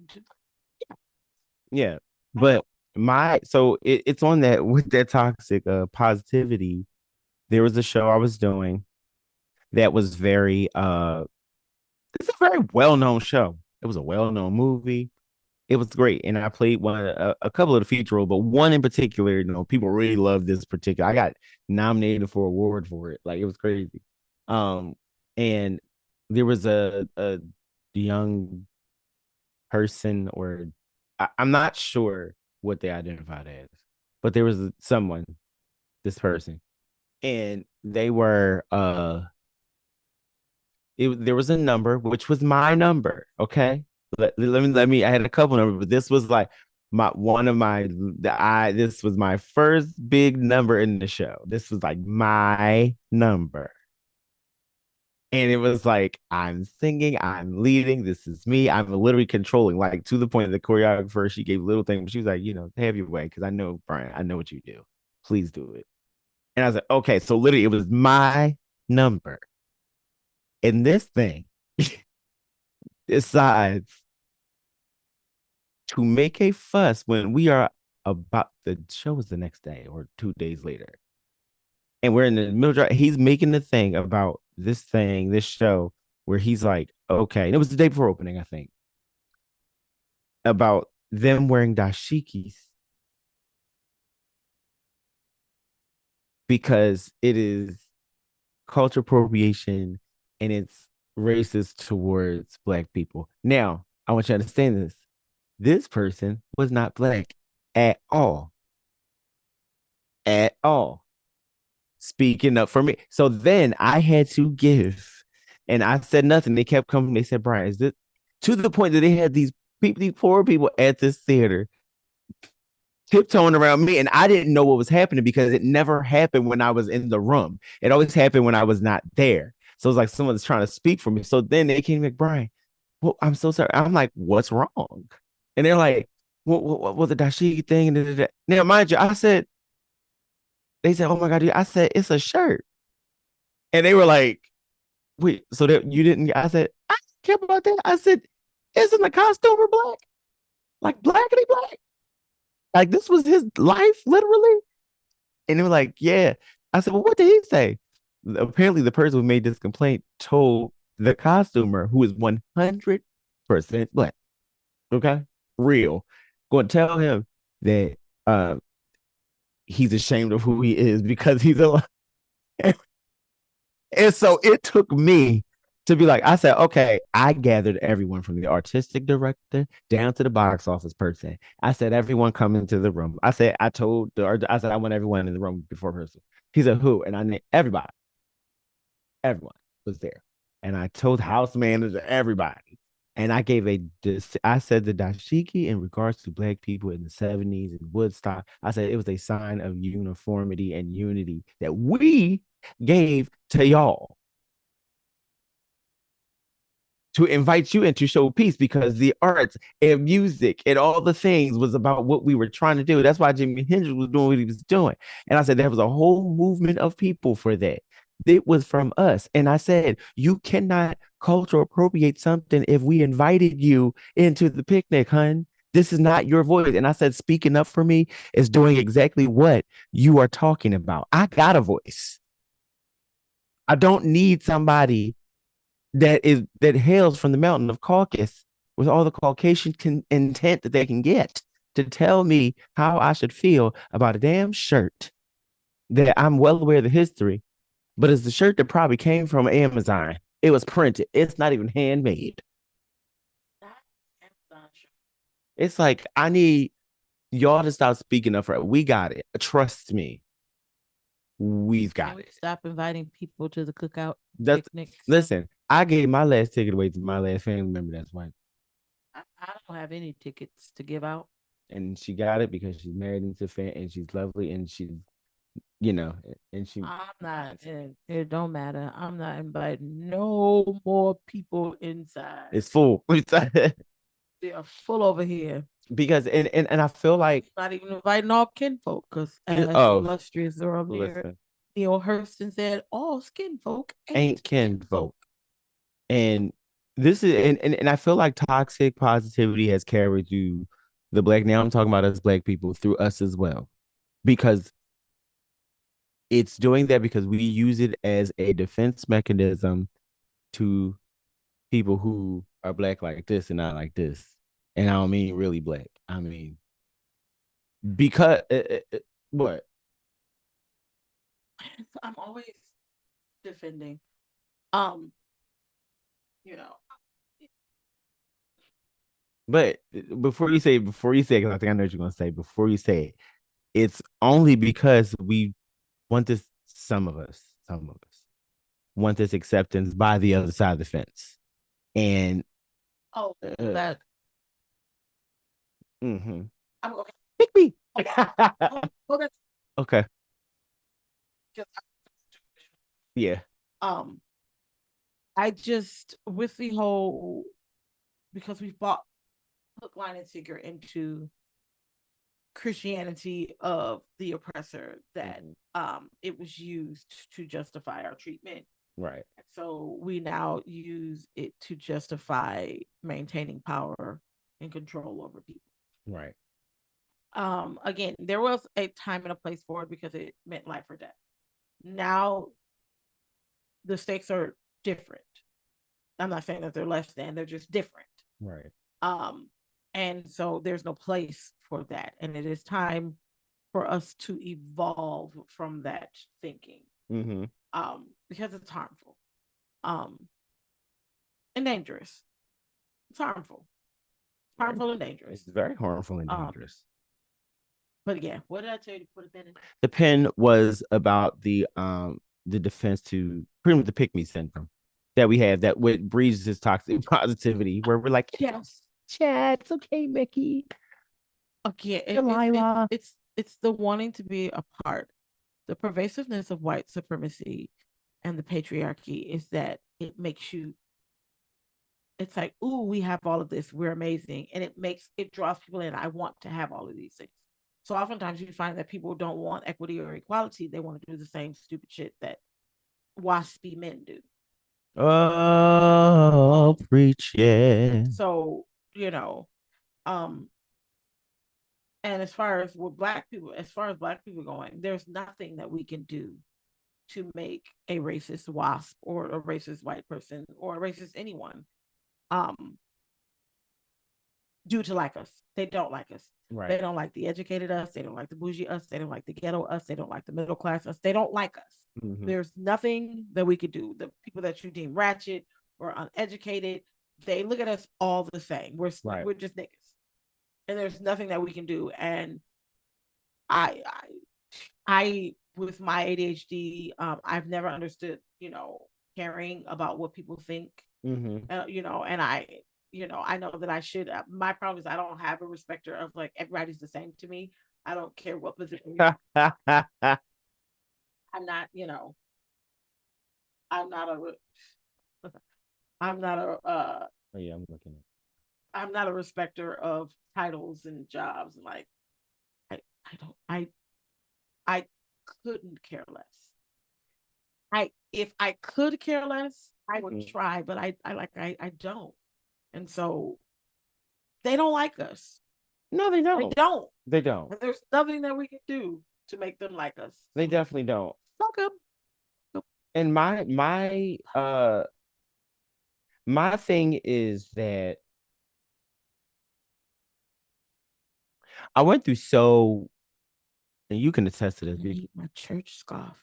yeah, but it's on that with that toxic positivity. There was a show I was doing that was it's a very well-known show. It was a well-known movie. It was great, and I played a couple of the feature role, but one in particular, people really loved this particular. I got nominated for an award for it. Like it was crazy. And there was a young person, or I'm not sure what they identified as, but there was someone, this person, and they were there was a number which was my number. Okay, let me. I had a couple numbers, but this was like this was my first big number in the show. This was like my number. And it was like, I'm singing, I'm leading, this is me. I'm literally controlling, like to the point that the choreographer, she gave little things, but she was like, have your way, because I know, Brian, I know what you do. Please do it. And I was like, okay, so literally it was my number. And this thing decides to make a fuss when we are about the show is the next day or 2 days later. And we're in the middle of, he's making the thing about this show, where he's like, okay, and it was the day before opening, I think, about them wearing dashikis because it is culture appropriation and it's racist towards black people. Now, I want you to understand this. This person was not black at all. At all. Speaking up for me. So then I had to give, and I said nothing. They kept coming. They said, Brian, is this, to the point that they had these people, these poor people at this theater tiptoeing around me, and I didn't know what was happening because it never happened when I was in the room. It always happened when I was not there. So it's like someone's trying to speak for me. So then they came like, Brian, well, I'm so sorry. I'm like, what's wrong? And they're like, what was the dashiki thing? And da, da, da. Now, mind you, they said, oh my God, I said, it's a shirt. And they were like, wait, so that you didn't? I said, I don't care about that. I said, isn't the costumer black? Like blackity black? Like this was his life, literally? And they were like, yeah. I said, well, what did he say? Apparently, the person who made this complaint told the costumer, who is 100% black, okay, real, going to tell him that he's ashamed of who he is because he's a. And so it took me to be like, I said, okay, I gathered everyone from the artistic director down to the box office person. I said, everyone come into the room. I said, I said, I want everyone in the room before rehearsal. He said, who? And I named everybody. Everyone was there. And I told house manager, everybody. And I gave I said the dashiki in regards to black people in the 70s and Woodstock, I said it was a sign of uniformity and unity that we gave to y'all to invite you and to show peace because the arts and music and all the things was about what we were trying to do. That's why Jimi Hendrix was doing what he was doing. And I said there was a whole movement of people for that. It was from us. And I said, you cannot cultural appropriate something if we invited you into the picnic, hun. This is not your voice. And I said, speaking up for me is doing exactly what you are talking about. I got a voice. I don't need somebody that hails from the mountain of Caucasus with all the Caucasian intent that they can get to tell me how I should feel about a damn shirt that I'm well aware of the history, but it's the shirt that probably came from Amazon. It was printed. It's not even handmade. It's like I need y'all to stop speaking up for it. We got it. Trust me. We've got it. Stop inviting people to the cookout picnic. Listen, I gave my last ticket away to my last family member that's white. I don't have any tickets to give out. And she got it because she's married into fan and she's lovely and she's, you know, and she. I'm not. It don't matter. I'm not inviting no more people inside. It's full. They are full over here. Because and I feel like not even inviting all kinfolk because as illustrious earlier, Neil Hurston said all skinfolk ain't kinfolk. And this is and I feel like toxic positivity has carried through the black. Now I'm talking about us black people through us as well, because it's doing that because we use it as a defense mechanism to people who are black like this and not like this. And I don't mean really black. I mean because what? I'm always defending. You know. But before you say, because I think I know what you're gonna say. Before you say it, it's only because we want this. Some of us want this acceptance by the other side of the fence, and that. Mm-hmm. I'm okay. Pick me. Okay. Okay. Yeah. I just with the whole because we bought hook, line, and sinker into Christianity of the oppressor that it was used to justify our treatment. Right. So we now use it to justify maintaining power and control over people. Right. Again, there was a time and a place for it because it meant life or death. Now the stakes are different. I'm not saying that they're less than, they're just different. Right. And so there's no place for that. And it is time for us to evolve from that thinking. Mm-hmm. Because it's harmful. And dangerous. It's harmful. Harmful and dangerous. It's very harmful and dangerous. But again, what did I tell you to put a pen in? The pen was about the defense to pretty much the pick me syndrome that we have that what breeds this toxic positivity where we're like, yes, Chad, it's okay, Mickey. Okay, it's the wanting to be a part. The pervasiveness of white supremacy and the patriarchy is that it makes you. It's like, ooh, we have all of this. We're amazing, and it draws people in. I want to have all of these things. So oftentimes you find that people don't want equity or equality. They want to do the same stupid shit that waspy men do. Oh, preach, yeah. So, and as far as black people going, there's nothing that we can do to make a racist wasp or a racist white person or a racist anyone do to like us. They don't like us. Right. They don't like the educated us. They don't like the bougie us. They don't like the ghetto us. They don't like the middle class us. They don't like us. Mm-hmm. There's nothing that we could do. The people that you deem ratchet we're uneducated. They look at us all the same. We're just niggas, and there's nothing that we can do. And I I, I with my ADHD, I've never understood, caring about what people think, and I know that I should. My problem is I don't have a respecter of like everybody's the same to me. I don't care what position. I'm not, I'm not a, I'm not a, Oh yeah, I'm looking at. I'm not a respecter of titles and jobs. Like I, I don't, I couldn't care less. If I could care less, I would try, but I don't. And so they don't like us. No, they They don't. don't. They don't. And there's nothing that we can do to make them like us. They definitely don't. Fuck them. And my thing is that I went through so, and you can attest to this. Need my church scarf.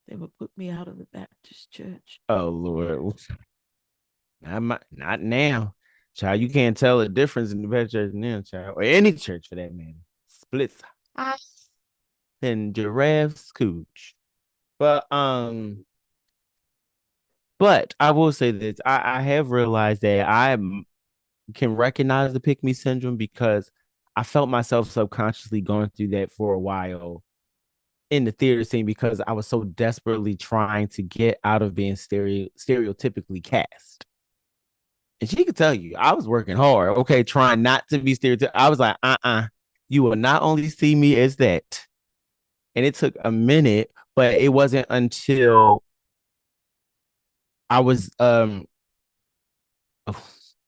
They would put me out of the Baptist church. Oh Lord, not now, child. You can't tell the difference in the Baptist church now, child, or any church for that matter. Splits and giraffes cooch. But I will say this: I have realized that I can recognize the pick me syndrome because I felt myself subconsciously going through that for a while in the theater scene because I was so desperately trying to get out of being stereotypically cast. And she could tell you, I was working hard, okay, trying not to be stereotypical. I was like, you will not only see me as that. And it took a minute, but it wasn't until I was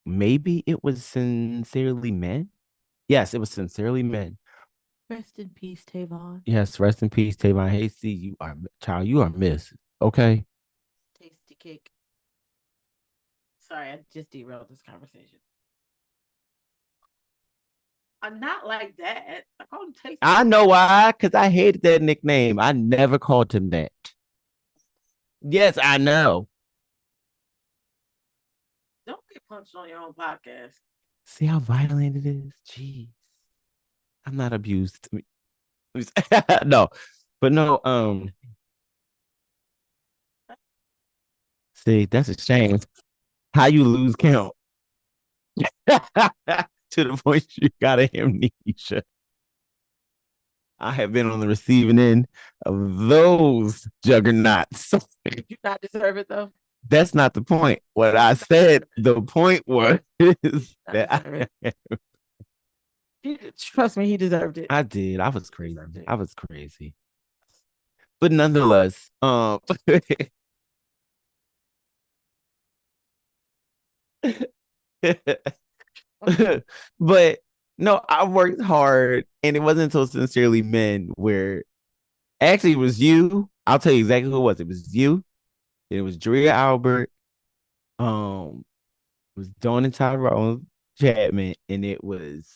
maybe it was Sincerely Men. Yes, it was Sincerely Men. Rest in peace, Tavon. Yes, rest in peace, Tavon. Hey, see, you are child, you are missed. Okay. Tasty cake. Sorry, I just derailed this conversation. I'm not like that. I call him Tasty. I know why, because I hated that nickname. I never called him that. Yes, I know. Don't get punched on your own podcast. See how violent it is? Jeez. I'm not abused. No, but no, see, that's a shame. How you lose count to the point you got a amnesia. I have been on the receiving end of those juggernauts. You not deserve it though. That's not the point. What I said, the point was is that trust me, he deserved it. I did. I was crazy. I was crazy. But nonetheless, but no, I worked hard, and it wasn't until Sincerely Men where actually it was you. I'll tell you exactly who it was. It was you. It was Drea Albert. It was Dawn and Tyrone Chapman, and it was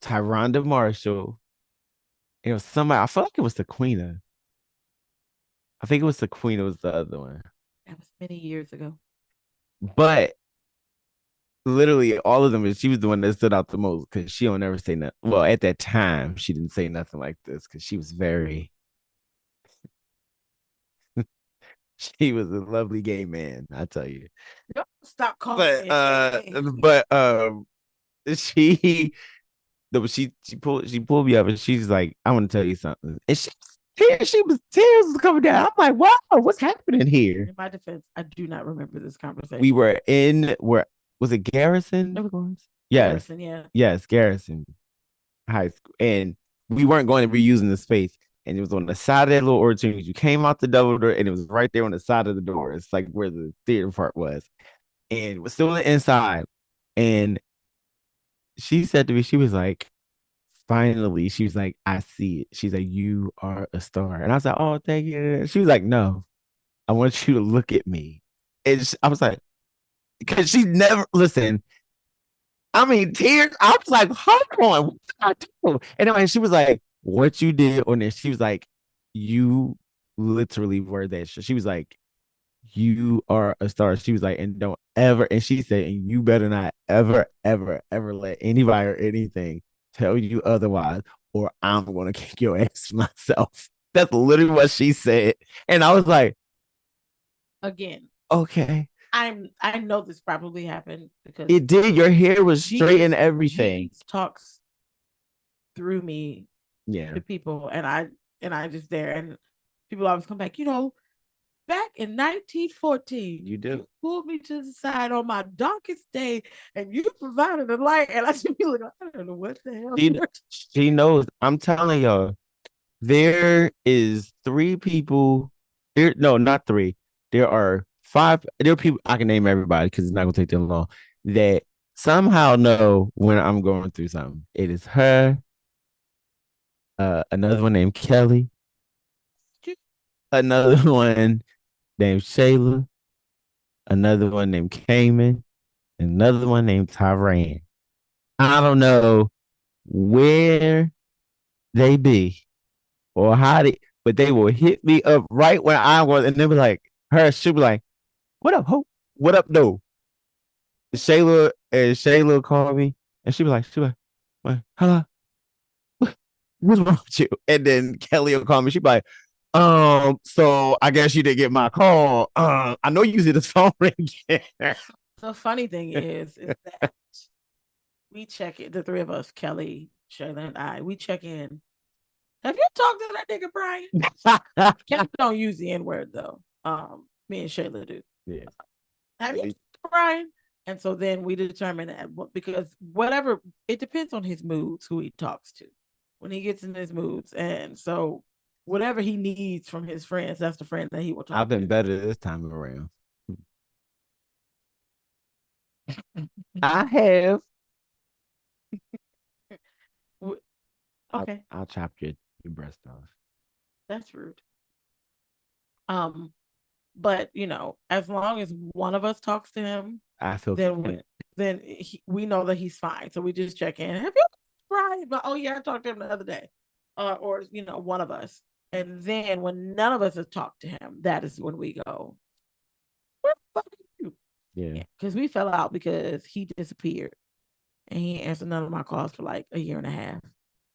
Tyronda Marshall. It was somebody. I feel like it was the Queen. I think it was the Queen. It was the other one. That was many years ago. But literally all of them, she was the one that stood out the most because she don't ever say nothing. Well, at that time, she didn't say nothing like this because she was very she was a lovely gay man, I tell you. Stop calling but she she pulled me up and she's like, I want to tell you something. And tears was coming down. I'm like, wow, what's happening here? In my defense, I do not remember this conversation. We were in where was it Garrison? Yes. Garrison, yeah. Yes, Garrison High School. And we weren't going to be using the space. And it was on the side of that little auditorium. You came out the double door and it was right there on the side of the door. It's like where the theater part was. And it was still on the inside. And she said to me, she was like, finally, she was like, I see it. She's like, you are a star. And I was like, oh, thank you. She was like, no, I want you to look at me. And I was like, because she never, listen, I mean, tears. I was like, hold on, what did I do? And she was like, what you did on this, she was like, you literally were that. She was like, you are a star. She was like, and don't ever, and she said, and you better not ever, ever, ever let anybody or anything tell you otherwise, or I'm gonna kick your ass myself. That's literally what she said. And I was like, Again, okay. I know this probably happened because It did. Your hair was straight and everything. talks through me Yeah. to people, and I just there, and people always come back. Back in 1914, You do. pulled me to the side on my darkest day, and you provided a light. And I just feel like I don't know what the hell. She knows. I'm telling y'all, there is three people. There, no, not three. There are five. There are people I can name everybody because it's not gonna take them long. That somehow know when I'm going through something. It is her, another one named Kelly, another one named Shayla, another one named Cayman, another one named Tyran. I don't know where they be or how they, but they will hit me up right when I was, and they be like, her, she'll be like, "What up, Hope? What up, no?" Shayla called me, and she be like, "Hello, what's wrong with you?" And then Kelly will call me. She be like, so I guess you didn't get my call. I know you see this phone ring. The funny thing is that we check it, the three of us, Kelly, Shayla, and I, we check in. Have you talked to that nigga Brian? Kelly don't use the N word though. Me and Shayla do. Yeah. Have you Brian? And so then we determine that because whatever it depends on his moods, who he talks to, when he gets in his moods, and so whatever he needs from his friends, that's the friend that he will talk. I've been better this time around. I have. Okay, I'll chop your breast off. that's rude. Um, but as long as one of us talks to him, I feel then we know that he's fine. So we just check in. Have you tried? But oh yeah, I talked to him the other day, or one of us. And then when none of us have talked to him, that is when we go, where the fuck are you? Yeah. Because we fell out because he disappeared and he answered none of my calls for like a year and a half.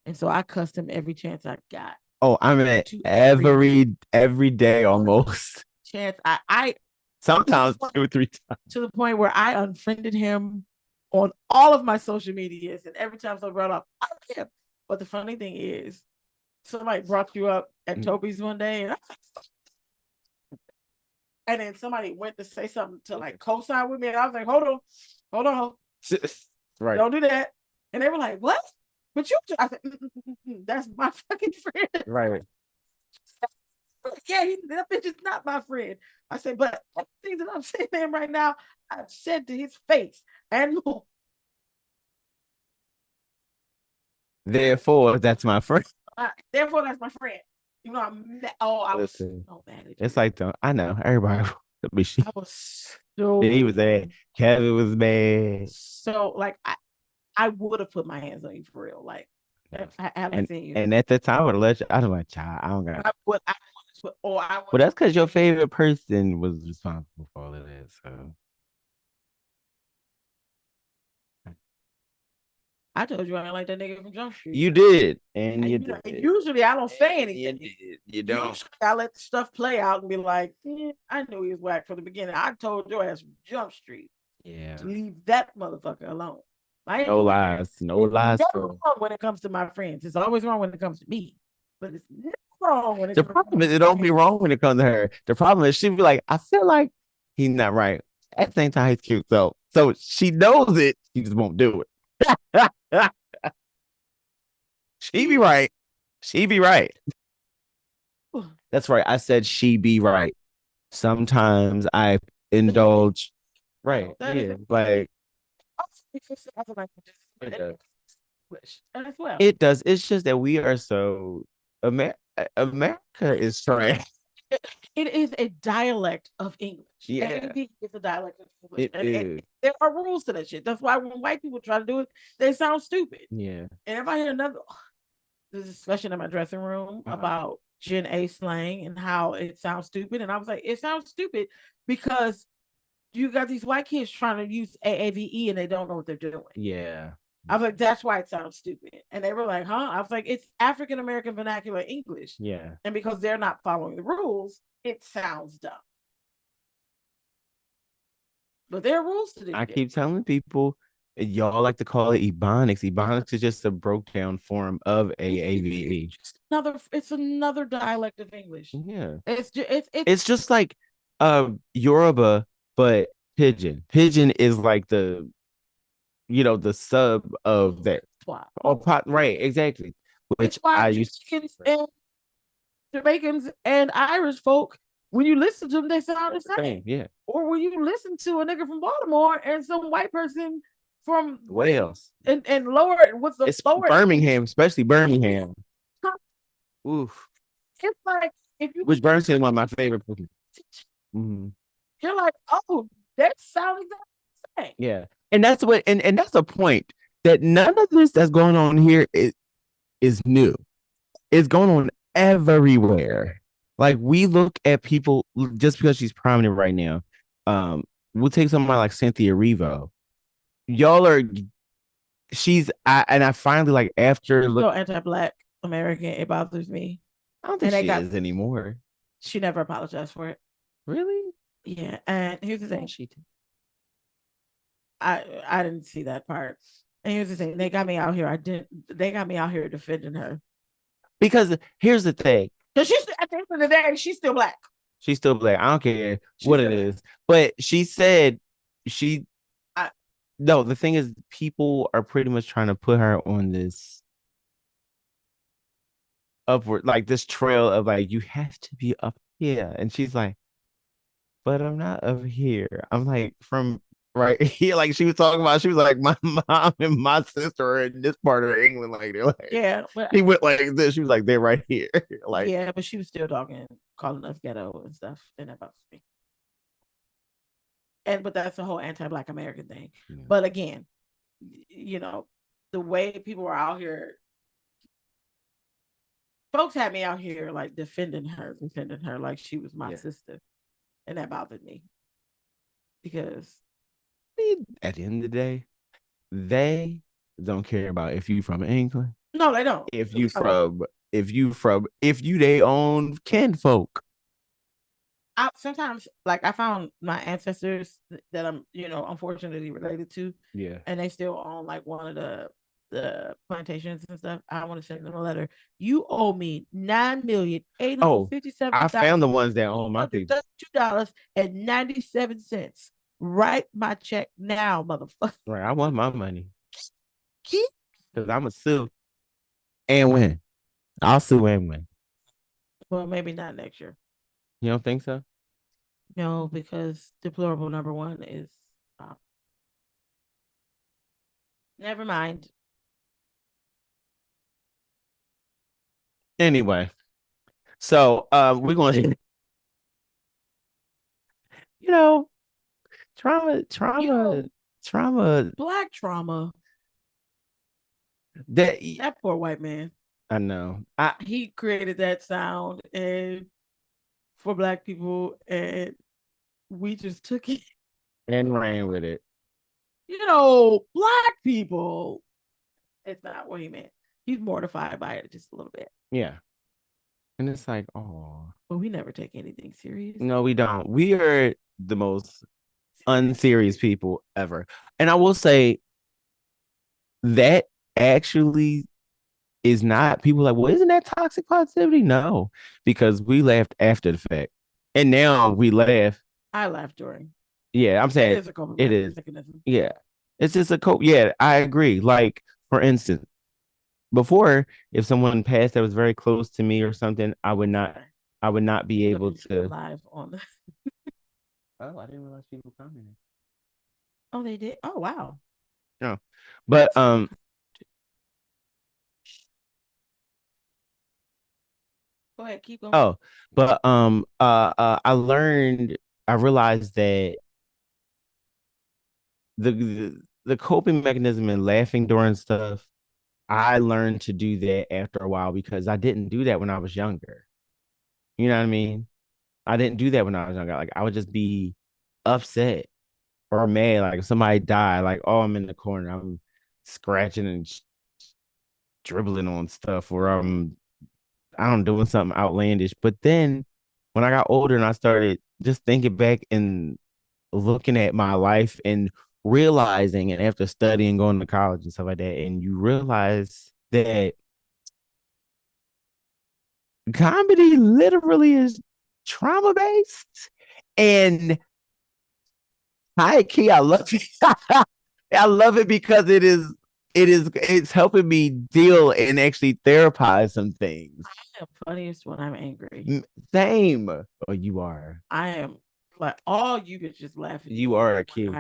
And so I cussed him every chance I got. Oh, I mean every day almost. Chance I Sometimes 2 or 3 times. to the point where I unfriended him on all of my social medias, and every time someone brought up, I don't care. But the funny thing is, somebody brought you up at Toby's one day, and I was like, and then somebody went to say something to like co-sign with me, and I was like, hold on, right? Don't do that. And they were like, what? But you, I said, that's my fucking friend, right? Yeah, that bitch is not my friend. I said, but things that I'm saying to him right now, I've said to his face and more. Therefore, that's my friend. Therefore, that's my friend. I was so mad at you. It's like I know everybody. I was so. He was there. Kevin was mad. So like I would have put my hands on you for real. Like I haven't seen you. And at the time, I would have let you. I'd have like, child, I don't got. Well, that's because your favorite person was responsible for all of that. So I told you I didn't like that nigga from Jump Street. You did, and you did. Usually I don't say anything. You don't. Usually I let the stuff play out and be like, I knew he was whack from the beginning. I told your ass from Jump Street. Yeah. To leave that motherfucker alone. No lies. No lies. It's never wrong when it comes to my friends. It's always wrong when it comes to me. But it's never wrong when it The problem is it don't be wrong when it comes to her. The problem is she be like, I feel like he's not right. At the same time, he's cute. So she knows it. She just won't do it. She be right. She be right. That's right. I said she be right. Sometimes I indulge. Right. Yeah. Like it does. It's just that we are so America is trash. It is a dialect of English. Yeah. It's a dialect of English. And there are rules to that shit. That's why when white people try to do it, they sound stupid. Yeah. And if I hear there's a discussion in my dressing room about Gen A slang and how it sounds stupid. And I was like, it sounds stupid because you got these white kids trying to use AAVE and they don't know what they're doing. Yeah. I was like, that's why it sounds stupid. And they were like, huh? I was like, it's African American vernacular English. Yeah. And because they're not following the rules, it sounds dumb. But there are rules to this I shit. keep telling people, y'all like to call it Ebonics. Ebonics is just a broke down form of AAVE. It's another dialect of English. Yeah. It's It's just like Yoruba, but Pigeon. Pigeon is like the sub of that. Oh, pot, right, exactly. It's Which why I used Jamaicans and Irish folk, when you listen to them, they sound the same. yeah. Or when you listen to a nigga from Baltimore and some white person from Wales. And lower, what's the It's lower Birmingham, especially Birmingham. Oof. It's like if you Which Birmingham is one of my favorite places. you're like, oh, that sounds exactly the same. Yeah. And that's what and that's the point that none of this that's going on here is new. It's going on everywhere. Like we look at people just because she's prominent right now. We'll take somebody like Cynthia Erivo. Y'all are and I finally like after So anti-black American, it bothers me. I don't think she is anymore. She never apologized for it. Really? Yeah. And here's the thing. She did. I didn't see that part. And here's the thing. They got me out here. They got me out here defending her. Because here's the thing. Because she's at the end of the day, she's still black. She's still black. I don't care what it is. But she said no, the thing is people are pretty much trying to put her on this upward, like this trail of like, you have to be up here. And she's like, but I'm not up here. I'm like from right here. Like she was talking about, she was like, my mom and my sister are in this part of England. Like they're like, yeah, but he went like this. She was like, they're right here. Like, yeah, but she was still talking, calling us ghetto and stuff. And that bothers me. But that's the whole anti-black American thing. Yeah. But again, the way people are out here, folks had me out here like defending her like she was my sister. And that bothered me. Because at the end of the day, they don't care about if you from England. No, they don't. If you they own kinfolk. Sometimes like I found my ancestors that I'm, unfortunately related to. Yeah. And they still own like one of the plantations and stuff. I want to send them a letter. You owe me $9,857,000. I found the ones that own my people. $2.97. Write my check now, motherfucker. Right. I want my money. Because I'm a sue and win. I'll sue and win. Well, maybe not next year. You don't think so? No, because deplorable number one is never mind. Anyway, so we're going to trauma, black trauma. That poor white man. I know. He created that sound and for black people, and we just took it and ran with it. Black people. It's not what he meant. He's mortified by it just a little bit. Yeah. And it's like, oh. But we never take anything serious. No, we don't. We are the most unserious people ever. And I will say that actually is not people like, well, isn't that toxic positivity? No, because we laughed after the fact. And now we laugh. I laughed during. Yeah, I'm saying it is. Yeah. It's just a cope. Yeah, I agree. Like, for instance, before, if someone passed that was very close to me or something, I would not be able to live on the Oh, I didn't realize people commented. Oh, they did? Oh, wow. No. But go ahead, keep going. Oh, but I realized that the coping mechanism and laughing during stuff, I learned to do that after a while because I didn't do that when I was younger. You know what I mean? I didn't do that when I was younger. Like I would just be upset or mad. Like if somebody died, like, oh, I'm in the corner, I'm scratching and dribbling on stuff, or I don't doing something outlandish. But then when I got older and I started just thinking back and looking at my life and realizing, and after studying, going to college and stuff like that, and you realize that comedy literally is trauma based. And high key, I love it. I love it because it's helping me deal and actually therapize some things. I am funniest when I'm angry. Same. Oh, you are. I am like all you can just laugh at You me are a kid.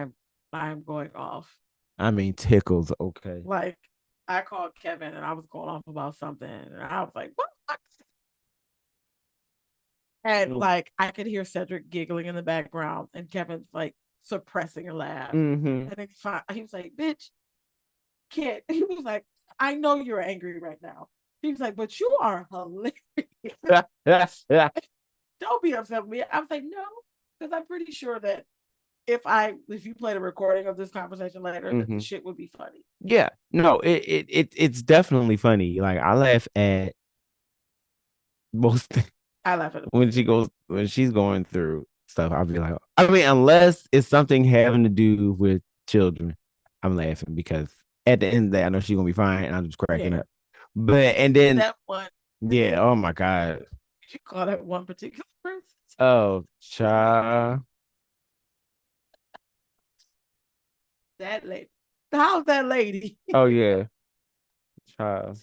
I'm going off. I mean, tickles. Okay. Like I called Kevin and I was going off about something and I was like, what? And like I could hear Cedric giggling in the background and Kevin's like suppressing a laugh. Mm-hmm. And then he was like, bitch, kid. He was like, I know you're angry right now. He was like, but you are hilarious. Don't be upset with me. I was like, no, because I'm pretty sure that if you played a recording of this conversation later, that the shit would be funny. Yeah. No, it's definitely funny. Like I laugh at most I laugh at when she's going through stuff. I'll be like, I mean, unless it's something having to do with children, I'm laughing because at the end of the day, I know she's gonna be fine, and I'm just cracking up. But and then that one. yeah, oh my god. Did you call that one particular person? Oh, child. That lady. How's that lady? Oh yeah, child.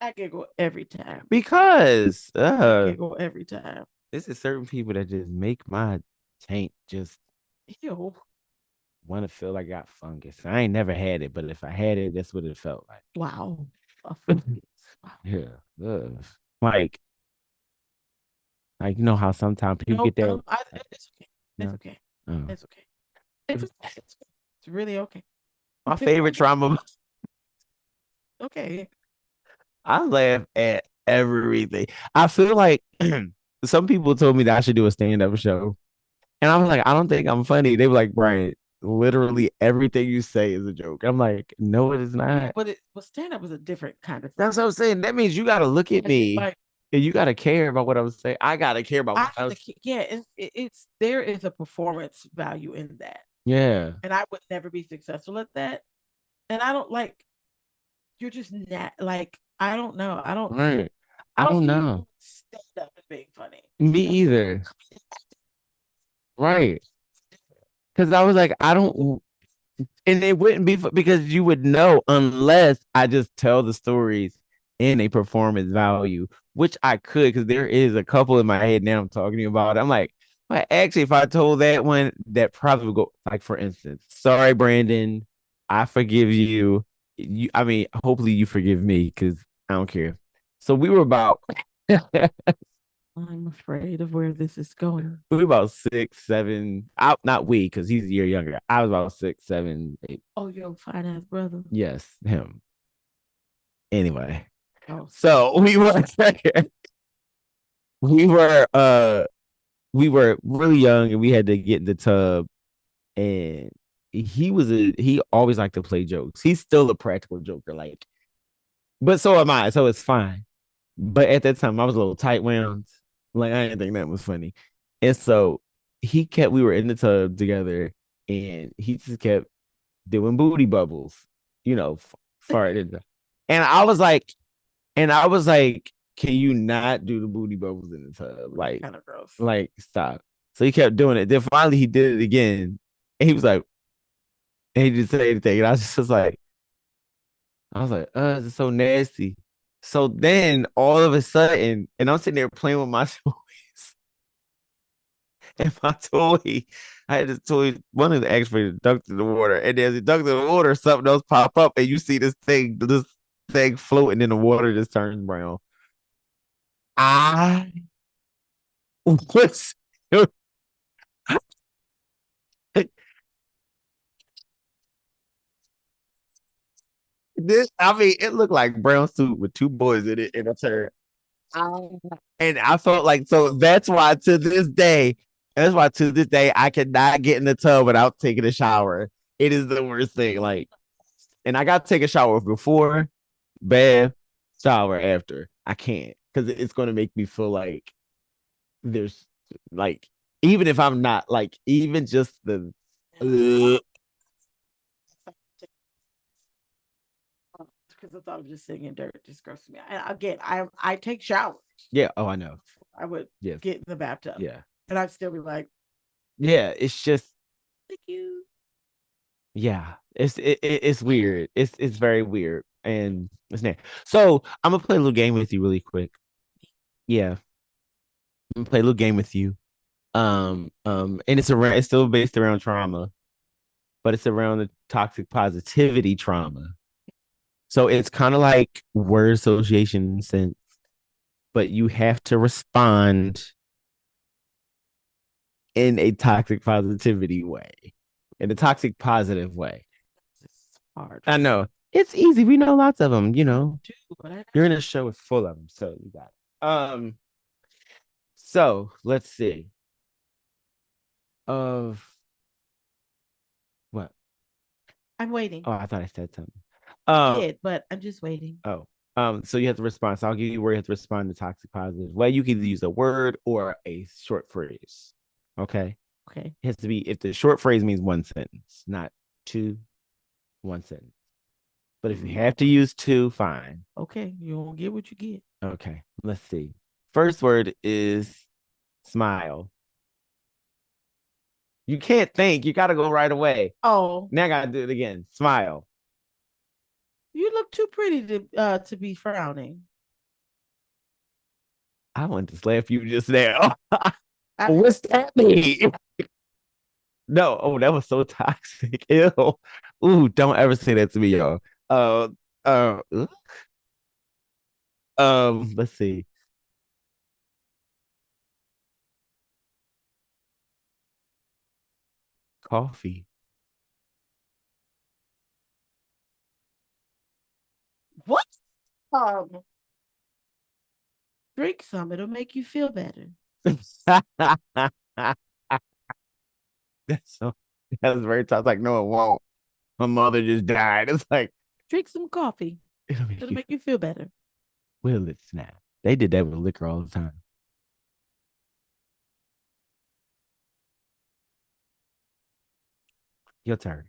I giggle every time. Because I giggle every time. this is certain people that just make my taint just Ew. want to feel like I got fungus. I ain't never had it, but if I had it, that's what it felt like. Wow. Yeah. Ugh. Like, you know how sometimes people get that. It's okay. It's No. okay. Oh. It's okay. It's really okay. My favorite trauma. Okay. I laugh at everything. I feel like some people told me that I should do a stand-up show. And I was like, I don't think I'm funny. They were like, Brian, literally everything you say is a joke. I'm like, no, it is not. But stand-up is a different kind of thing. That's what I'm saying. That means you gotta look at me like, and you gotta care about what I'm saying. I gotta care about what I was. Yeah, it's there is a performance value in that. Yeah. And I would never be successful at that. And I don't like you're just not like I don't know. Right. I don't know. Stand up as being funny. Me either. Right. Because I was like, I don't, and it wouldn't be because you would know unless I just tell the stories in a performance value, which I could because there is a couple in my head now I'm talking to you about. I'm like, well, actually, if I told that one, that probably would go like, for instance, sorry, Brandon, I forgive you. I mean, hopefully you forgive me because I don't care. So we were about I'm afraid of where this is going. we were about 6, 7. Out, not we, because he's a year younger. I was about 6, 7, 8. Oh, your fine ass brother. Yes, him. Anyway, Oh, so we were we were really young and we had to get in the tub, and he always liked to play jokes. He's still a practical joker, like, but so am I, so it's fine. But at that time, I was a little tight wound. Like I didn't think that was funny, and so we were in the tub together, and he just kept doing booty bubbles, you know, farted. And I was like, can you not do the booty bubbles in the tub? Like, kind of gross. Like, stop. So he kept doing it. Then finally he did it again. And he was like, and he didn't say anything. And I was like, this is so nasty. So then all of a sudden, and I'm sitting there playing with my toys. And my toy, I had this toy, one of the extras dunked in the water. And as it dunked in the water, something else pop up, and you see this thing floating in the water just turns brown. I was this. I mean, it looked like brown suit with two boys in it and a turd. And I felt like so that's why to this day I cannot get in the tub without taking a shower. It is the worst thing. Like, and I got to take a shower before, bath, shower after. I can't because it's going to make me feel like there's like even if I'm not like even just the because I thought of just sitting in dirt just grosses me out. And again, I take showers. yeah. Oh, I know. I would Yes. get in the bathtub. Yeah. And I'd still be like, Yeah. It's just thank you. yeah. It's weird. It's very weird and it's not. So I'm gonna play a little game with you really quick. Yeah, I'm gonna play a little game with you. And it's still based around trauma, but it's around the toxic positivity trauma. So it's kind of like word association sense, but you have to respond in a toxic positivity way, in a toxic positive way. It's hard. I know it's easy. We know lots of them. You know, But you're in a show with full of them, so you got it. So let's see. Of what? I'm waiting. Oh, I thought I said something. You Um, did, but I'm just waiting. oh, so you have to respond. So I'll give you where you have to respond to toxic positive. Well, you can either use a word or a short phrase. Okay. Okay. It has to be if the short phrase means one sentence, not two, one sentence. But if you have to use two, fine. Okay. You won't get what you get. Okay. Let's see. First word is smile. You can't think. You got to go right away. Oh, Now I got to do it again. Smile. you look too pretty to be frowning. I want to slap you just now. I, What's that mean? No, oh, that was so toxic. Ew. Ooh, don't ever say that to me, y'all. Uh, uh, let's see. Coffee. what? Um, drink some. It'll make you feel better. That's so that's very tough. Like, no, it won't. My mother just died. It's like Drink some coffee. it'll make It'll you make you feel better. will it snap. They did that with liquor all the time. Your turn.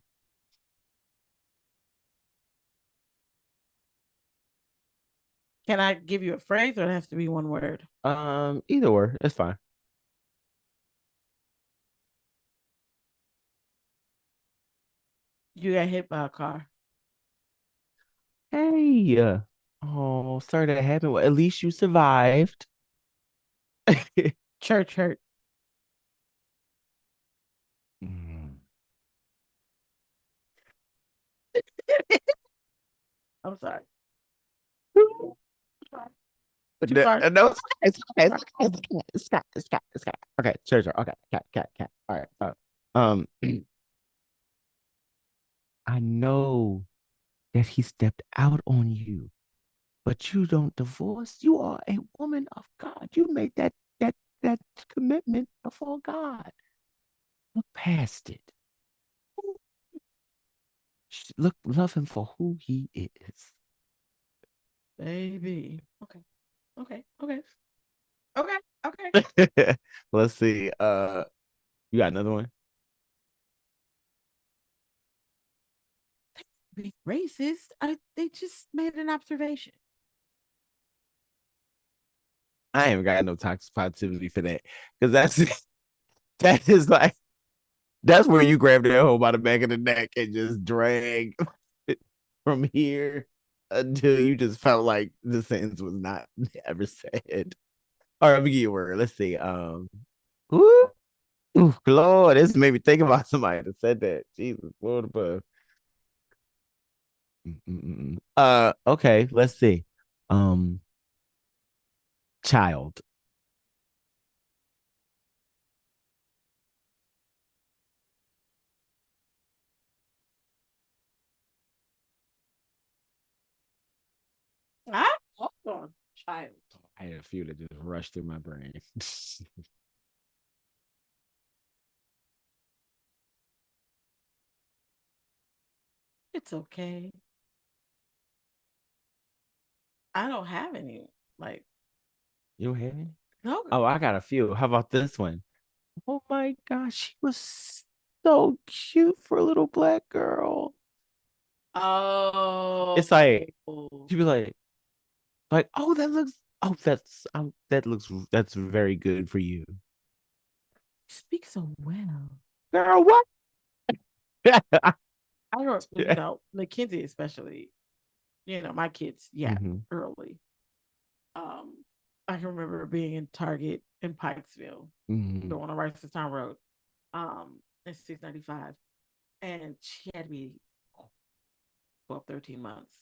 Can I give you a phrase or it has to be one word? Either or, it's fine. You got hit by a car. Hey, oh, sorry that happened. Well, at least you survived. Church hurt. Mm. I'm sorry. But Too far. no, it's okay. Okay, sure, sure. Okay, cat. All right. Um, I know that he stepped out on you, but you don't divorce. You are a woman of God. You made that commitment before God. Look past it. Look, love him for who he is. Baby. Okay. Okay. Okay. Okay. Okay. Let's see. You got another one? Be racist. They just made an observation. I ain't got no toxic positivity for that because that is like that's where you grab that hoe by the back of the neck and just drag from here until you just felt like the sentence was not ever said. All right, let me give you a word. Let's see. Ooh, Lord, this made me think about somebody that said that. Jesus, Lord above. Okay, let's see. Um, child. Ah, hold on, child. had a few that just rushed through my brain. It's okay. I don't have any. Like, You don't have any? no. Oh, I got a few. How about this one? Oh my gosh, she was so cute for a little black girl. Oh. It's like she'd be like, oh, that's very good for you, Speak so well. girl. What? I don't, you know, Mackenzie especially, my kids, yeah, hmm early. Um, I can remember being in Target in Pikesville, hmm going on Ricestown Road, in 695. And she had to be 12, 13 months.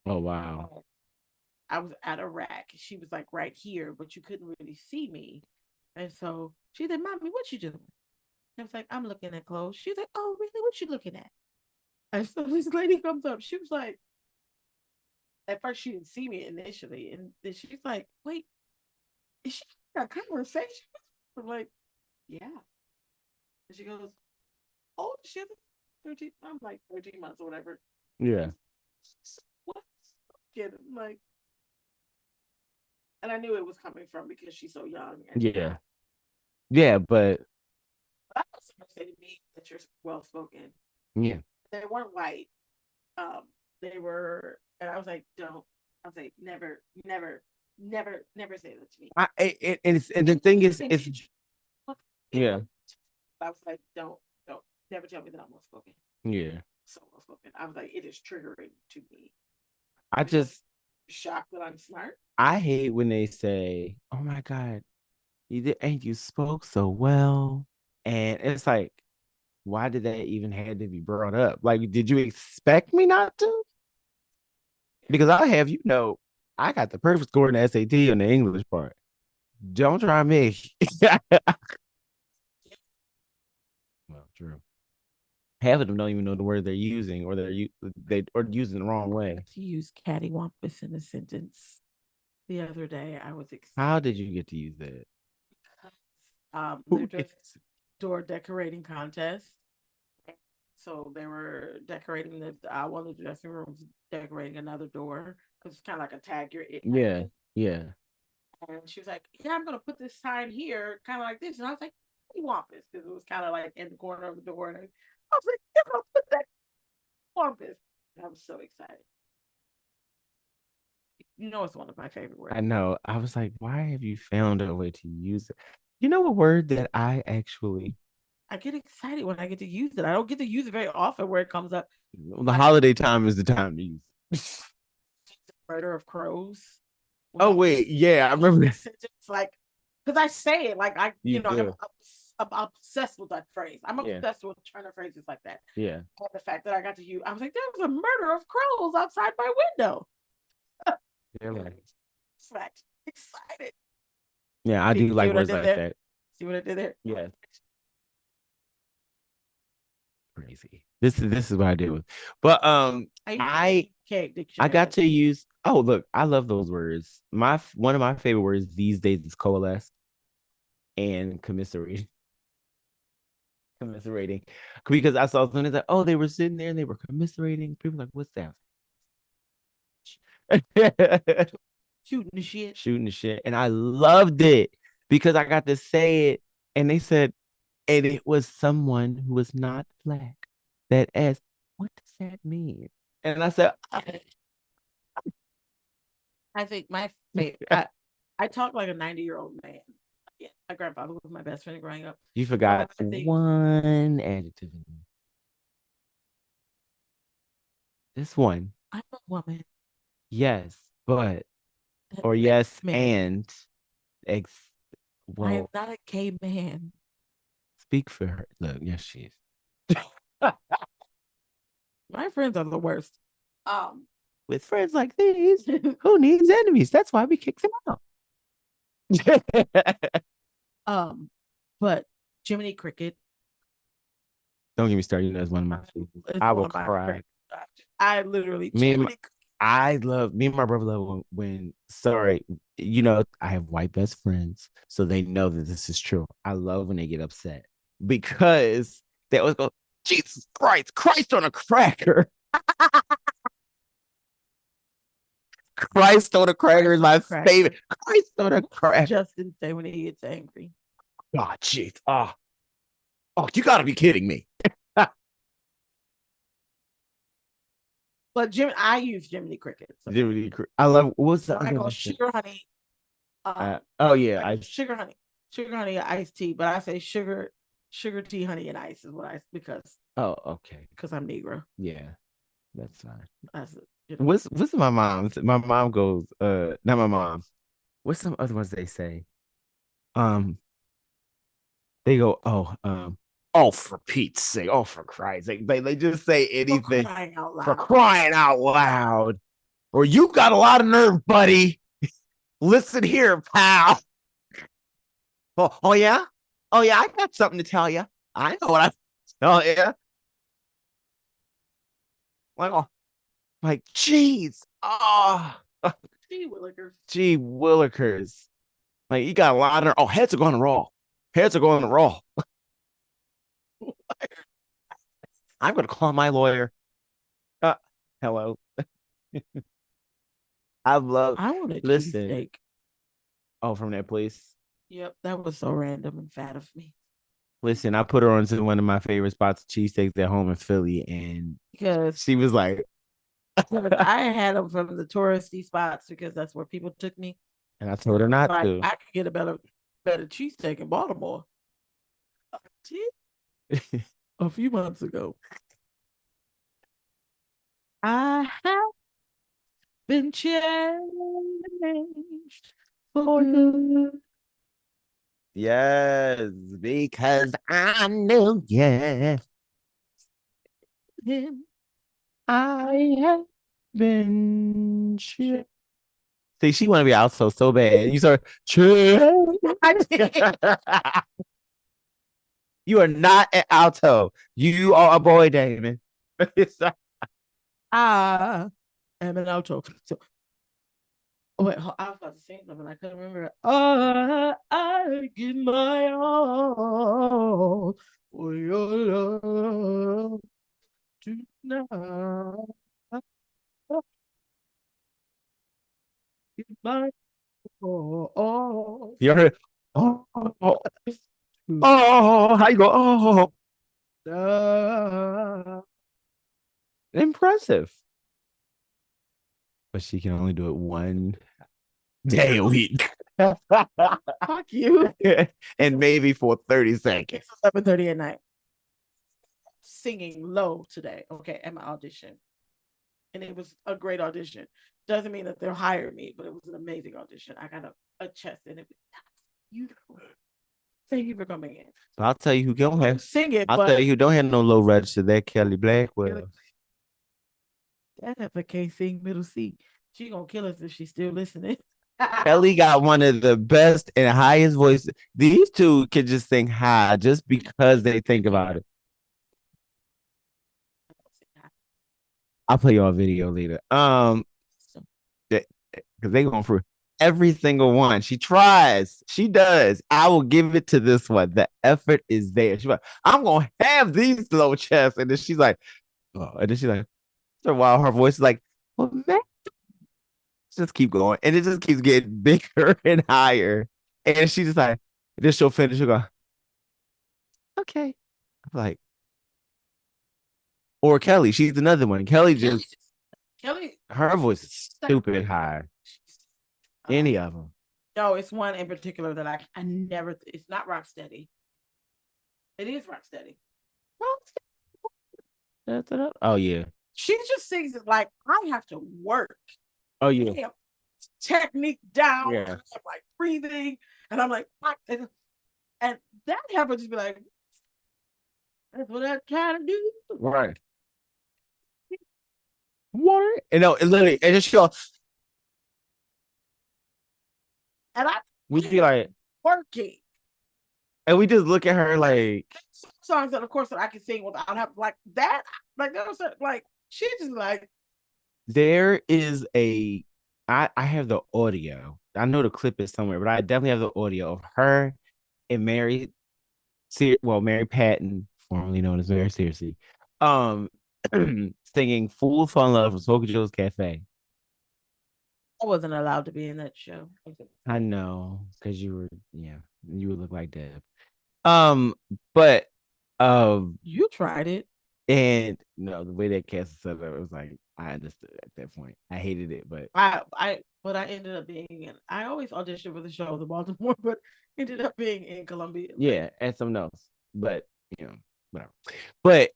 Oh wow. I was at a rack. She was like right here, but you couldn't really see me. And so she said, Mommy, what you doing? I was like, I'm looking at clothes. She's like, Oh, really? What you looking at? And so this lady comes up. She was like, at first she didn't see me initially. And then she's like, Wait, is she got a conversation? I'm like, Yeah. And she goes, Oh, she's 13. I'm like 13 months or whatever. Yeah. What? I'm like, and I knew it was coming from because she's so young. And Yeah. Yeah, but I was somebody say to me that you're well spoken. yeah. They weren't white. They were, and I was like, don't. I was like, never, never, never, never say that to me. And the thing is, it's yeah, I was like, don't, never tell me that I'm well spoken. yeah. So well spoken. I was like, it is triggering to me. I just Shocked that I'm smart. I hate when they say, "Oh my God, you did, and you spoke so well," and it's like, why did that even have to be brought up? Like, did you expect me not to? Because I have, I got the perfect score in the SAT on the English part. Don't try me. Well, true. Half of them don't even know the word they're using, or they or using the wrong way. To use cattywampus in a sentence the other day. I was How excited. did you get to use that? They're just door decorating contest. So they were decorating one of the dressing rooms, decorating another door because it's kind of like a tag your it. Yeah, yeah, And she was like, "Yeah, I'm gonna put this sign here, kind of like this." And I was like, "What do you want this?" Because it was kind of like in the corner of the door. And I was like, "You're gonna put that want this?" And I was so excited. It's one of my favorite I words. know. I was like, why have you found a way to use it? You know, a word that I actually, I get excited when I get to use it. I don't get to use it very often where it comes up. the holiday time is the time to use. Murder of crows. When Oh I wait, yeah, I remember this. it's like, because I say it like You do. I'm obsessed with that phrase. I'm Yeah, obsessed with Turner phrases like that. yeah. And the fact that I got to use, I was like, there was a murder of crows outside my window. You're right. Fact, excited. Yeah, I See, do see like what I words did like there? that. See what I did there? Yeah, crazy. This is what I did with. But Cake I got dictionary. to use. Oh, look, I love those words. One of my favorite words these days is coalesce and commiserate. Commiserating, because I saw something that, oh, they were sitting there and they were commiserating. People were like, what's that? Shooting the shit. Shooting the shit, and I loved it because I got to say it, and they said, and it was someone who was not black that asked, what does that mean? And I said, I think my favorite. I talk like a 90-year-old man. Yeah, my grandfather was my best friend growing up. you So forgot I think one adjective. This one, I'm a woman yes, but that or likes yes, men. and ex. I am Well, not a gay man. speak for her. Look, yes, she is. My friends are the worst. Um, With friends like these, who needs enemies? That's why we kick them out. but Jiminy Cricket Don't get me started. That's one of my favorites. is I one will of my cry. favorite. I literally Me and my, Jiminy. I love me and my brother love when sorry, I have white best friends, so they know that this is true. I love when they get upset because they always go, Jesus Christ, Christ on a cracker. Christ on a cracker is my favorite. Christ on a cracker. Justin say when he gets angry. God, jeez. Oh, you gotta be kidding me. But I use Jiminy Cricket. So. Jiminy Cricket. I love what's the I go sugar honey. Oh yeah, sugar honey, iced tea. But I say sugar tea, honey, and ice is what because. Oh, okay. Because I'm Negro. Yeah, that's fine. That's What's my mom's? My mom goes, not my mom's. What's some other ones they say? They go, oh, for Pete's sake, oh, for Christ's sake. They just say anything for crying out loud. Or you got a lot of nerve, buddy. Listen here, pal. Oh yeah? Oh yeah, I got something to tell you. I know what I oh yeah. Like, geez. Oh. Gee Willikers. Gee Willikers. Like, you got a lot of heads are going to roll. Heads are going to roll. I'm going to call my lawyer. Hello. I want a cheesesteak. Oh, from that place? Yep, that was so random and fat of me. Listen, I put her on to one of my favorite spots of cheesesteaks at home in Philly, and because she was like, I had them from the touristy spots because that's where people took me. And I told her not to. I could get a better cheesesteak in Baltimore. A few months ago. I have been changed for good. Yes, because I knew, yeah. I have been changed. See, she want to be alto so bad. You start, you are not an alto. You are a boy, Damon. I am an alto. So, wait, I was about to say something. I couldn't remember. I give my all for your love tonight. Give my all. You heard? Oh, how you go? Impressive. But she can only do it one day a week. Fuck you. And maybe for 30 seconds. 7:30 at night. Singing low today, okay, at my audition. And it was a great audition. Doesn't mean that they'll hire me, but it was an amazing audition. I got a chest and it was beautiful. Thank you for coming in. So I'll tell you who don't have sing it. I'll tell you who don't have no low register. That Kelly Blackwell. That heifer can't sing middle C. She gonna kill us if she's still listening. Kelly got one of the best and highest voices. These two can just sing high just because they think about it. I'll play you a video later. Because they going for every single one. She tries. She does. I will give it to this one. The effort is there. She's like, I'm gonna have these low chests. And then she's like, oh, and then she's like, while her voice is like, well, man, just keep going. And it just keeps getting bigger and higher. And she's just like, then she'll finish. She'll go, okay. I'm like, or Kelly, she's another one. Kelly, her voice is stupid high. Any of them. No, it's one in particular that I never, it's not Rocksteady. It is Rocksteady. Oh, yeah. She just sings it like, I have to work. Oh, yeah. Technique down. Yeah. I'm like breathing. And I'm like, and that happens to be like, that's what I'm trying to do. Right. What? And no, it literally, and just goes. And we'd be like working. And we just look at her like songs that of course that I can sing without having like that. Like that was like she just like There is a I have the audio. I know the clip is somewhere, but I definitely have the audio of her and Mary Patton, formerly known as Mary Searcy, um, singing "Fool Fall in Love" from Smoky Joe's Cafe. I wasn't allowed to be in that show. I know, because you would look like Deb. Um, but You tried it. and no, the way that cast was set up, it was like I understood at that point. I hated it, but But I ended up being in. I always auditioned for the show in Baltimore, but ended up being in Columbia. yeah, and something else. But you know, whatever. But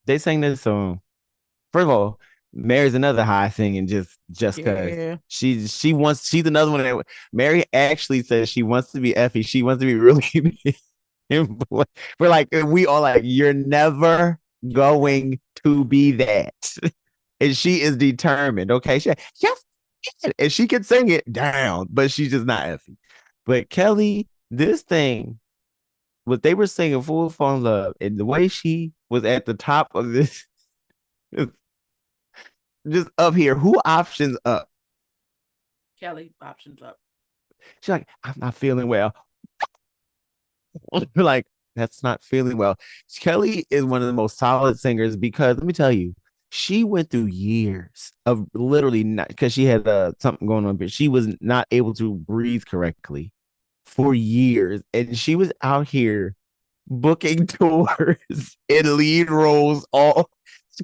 they sang this song. First of all, Mary's another high singing just because Yeah. she's another one that Mary actually says she wants to be Effie. She wants to be really we're like we all like you're never going to be that. And she is determined. Okay. Yes, and she can sing it down, but she's just not Effie. But Kelly, this thing, what they were singing Full Fall in Love, and the way she was at the top of this just up here. Who options up? Kelly options up. She's like, I'm not feeling well. Like, that's not feeling well. Kelly is one of the most solid singers because let me tell you, she went through years of literally not because she had something going on, but she was not able to breathe correctly for years. And she was out here booking tours and lead roles. All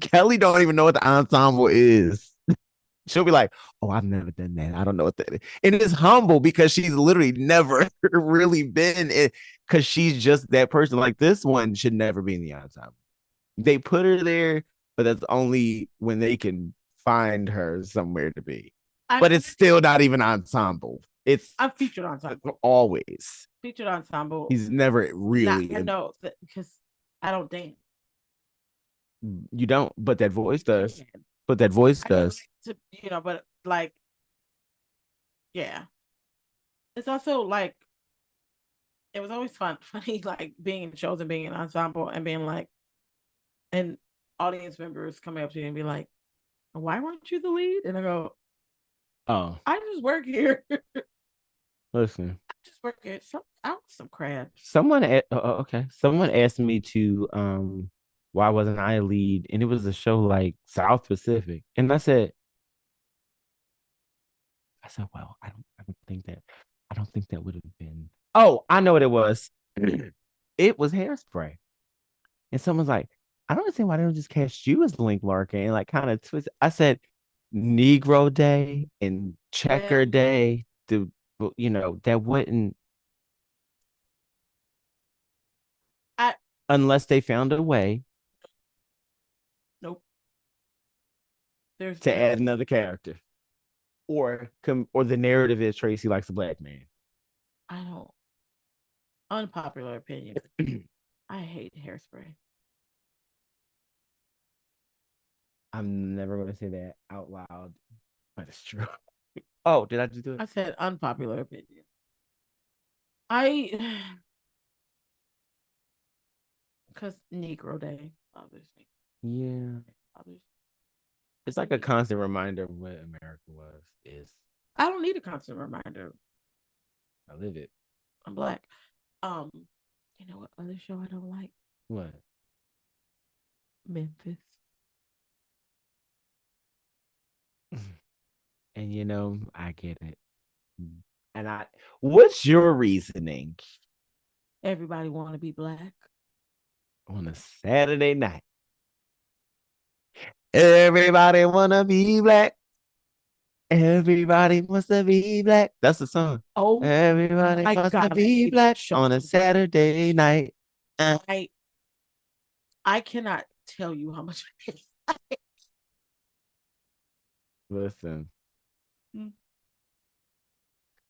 Kelly don't even know what the ensemble is. She'll be like, "Oh, I've never done that. I don't know what that is." And it's humble because she's literally never really been it because she's just that person. Like this one should never be in the ensemble. They put her there, but that's only when they can find her somewhere to be. I But it's still not even ensemble. It's I'm featured ensemble. always. Featured ensemble. He's never really. I know that because I don't dance. You don't, but that voice does. But that voice does. To, but like, yeah. It's also like it was always funny, like being in shows and being in ensemble and being like, and audience members coming up to you and be like, "Why weren't you the lead?" And I go, "Oh, I just work here. listen, I just work here. I want some crabs." Okay. Someone asked me to why wasn't I a lead? And it was a show like South Pacific. And well, I don't think that would have been. Oh, I know what it was. It was Hairspray. And someone's like, I don't understand why they don't just cast you as Link Larkin and like kind of twist. I said Negro Day and Checker Day. That wouldn't I unless they found a way Nope. to add another character. Or the narrative is Tracy likes a black man. I don't. Unpopular opinion. I hate Hairspray. I'm never going to say that out loud, but it's true. Oh, did I just do it? I said unpopular opinion. I because Negro Day bothers me. Yeah. It's like a constant reminder of what America is. I don't need a constant reminder. I live it. I'm black. You know what other show I don't like? What? Memphis. And I get it. And what's your reasoning? Everybody want to be black On a Saturday night. Everybody wanna be black. Everybody wants to be black. That's the song. Oh, everybody wants to be black on a Saturday night. I cannot tell you how much. Listen.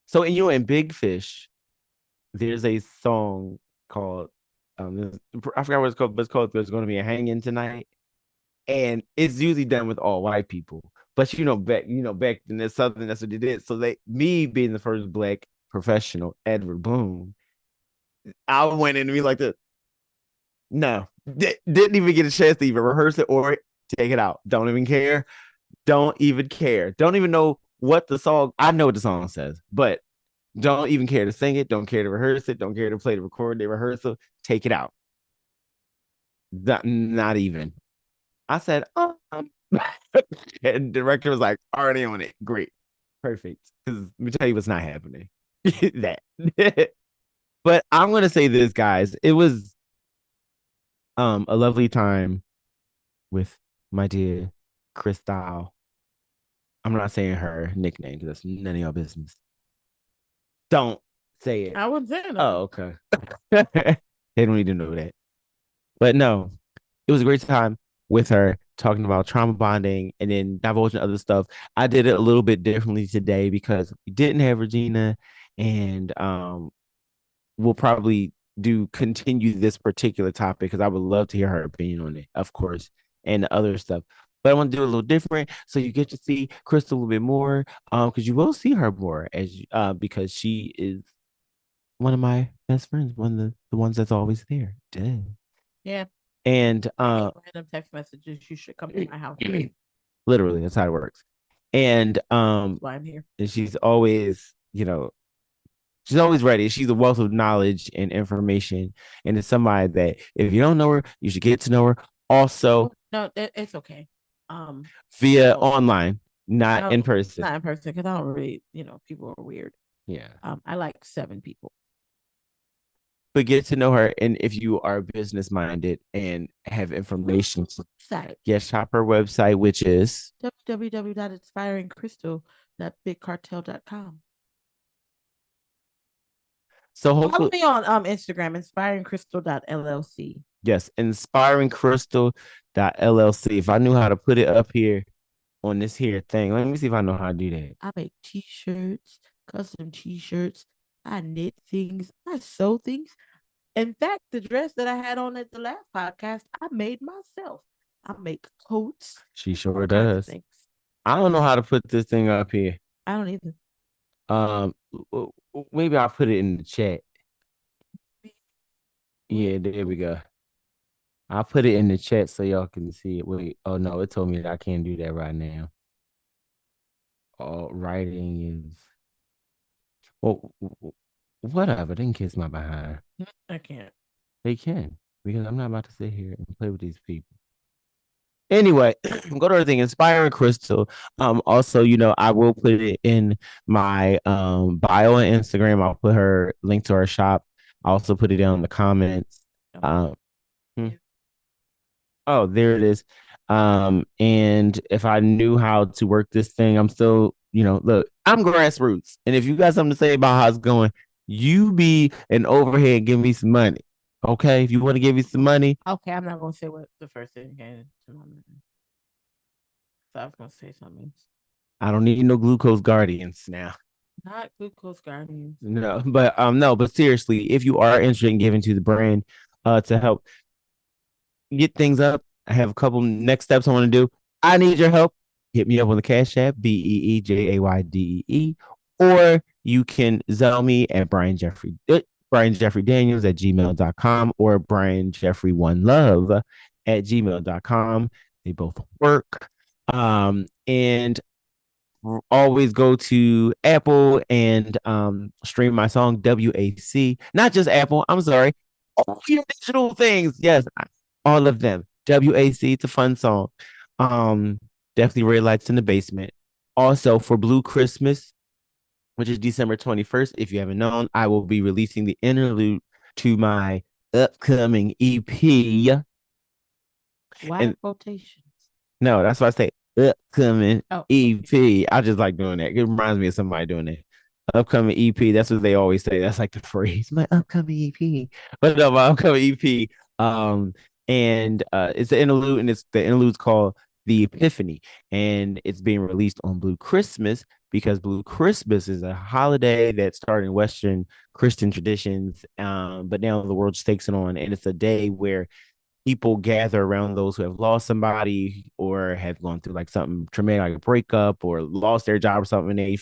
So in Big Fish, there's a song called I forgot what it's called, but it's called "There's Going to Be a Hanging Tonight," and it's usually done with all white people. But back then that's something that's what they did. So me being the first black professional, Edward Boone, I went in to be like this. No, didn't even get a chance to even rehearse it or Take it out. Don't even care. Don't even care. Don't even know what the song. I know what the song says, but don't even care to sing it. Don't care to rehearse it. Don't care to play the recording, the rehearsal. Take it out. Not even. I said, and the director was like, already on it. Great. Perfect. Because let me tell you what's not happening. That. But I'm gonna say this, guys. It was a lovely time with my dear Crystal. I'm not saying her nickname because that's none of your business. Don't say it. I wasn't saying Oh, nothing. okay. They don't need to know that. But no, it was a great time with her talking about trauma bonding and then divulging other stuff. I did it a little bit differently today because we didn't have Regina, and we'll probably do continue this particular topic because I would love to hear her opinion on it, of course, and the other stuff. But I want to do it a little different so you get to see Crystal a little bit more, because you will see her more as because she is one of my best friends, one of the ones that's always there. Duh. Yeah. And I get random text messages. You should come to my house. literally that's how it works. And That's why I'm here. and she's always, she's always ready. She's a wealth of knowledge and information. And it's somebody that if you don't know her, you should get to know her. Also, no, it's okay. Via online, not no, in person. not in person because I don't really, people are weird. Yeah. I like 7 people. But get to know her. And if you are business minded and have information, yes, shop her website, which is www.inspiringcrystal.bigcartel.com. So follow hopefully, me on Instagram, inspiringcrystal.llc. yes, inspiringcrystal.llc. If I knew how to put it up here on this here thing, let me see if I know how to do that. I make t-shirts, custom t-shirts. I knit things. I sew things. In fact, the dress that I had on at the last podcast, I made myself. I make coats. She sure does. Things. I don't know how to put this thing up here. I don't either. Um, maybe I'll put it in the chat. Yeah, there we go. I'll put it in the chat so y'all can see it. Wait, oh no, it told me that I can't do that right now. All writing is well, whatever. They can kiss my behind. I can't. They can because I'm not about to sit here and play with these people. Anyway, go to everything inspiring crystal. Also, I will put it in my bio on Instagram. I'll put her link to her shop. I'll also put it down in the comments. Hmm. Oh, there it is. And if I knew how to work this thing, I'm still, look, I'm grassroots. And if you got something to say about how it's going, you be an overhead and give me some money. Okay. If you want to give me some money. Okay, I'm not gonna say what the first thing came to my mind. So I was gonna say something. I don't need no glucose guardians now. Not glucose guardians. But seriously, if you are interested in giving to the brand to help get things up, I have a couple next steps I want to do. I need your help. Hit me up on the Cash App, BeeJaydee, or you can Zell me at Brian Jeffrey Daniels at gmail.com or Brian Jeffrey One Love at gmail.com. They both work. And always go to Apple and stream my song WAC. Not just Apple, I'm sorry. All your digital things. Yes, all of them. WAC, it's a fun song. Definitely Red Lights in the Basement. Also for Blue Christmas, which is December 21st. If you haven't known, I will be releasing the interlude to my upcoming EP. Why quotations? No, that's why I say upcoming EP. I just like doing that. It reminds me of somebody doing that. Upcoming EP. That's what they always say. That's like the phrase. My upcoming EP. But no, my upcoming EP. And it's the interlude, and the interlude's called The Epiphany, and it's being released on Blue Christmas because Blue Christmas is a holiday that started in Western Christian traditions, but now the world takes it on, and it's a day where people gather around those who have lost somebody or have gone through like something traumatic, like a breakup or lost their job or something. And they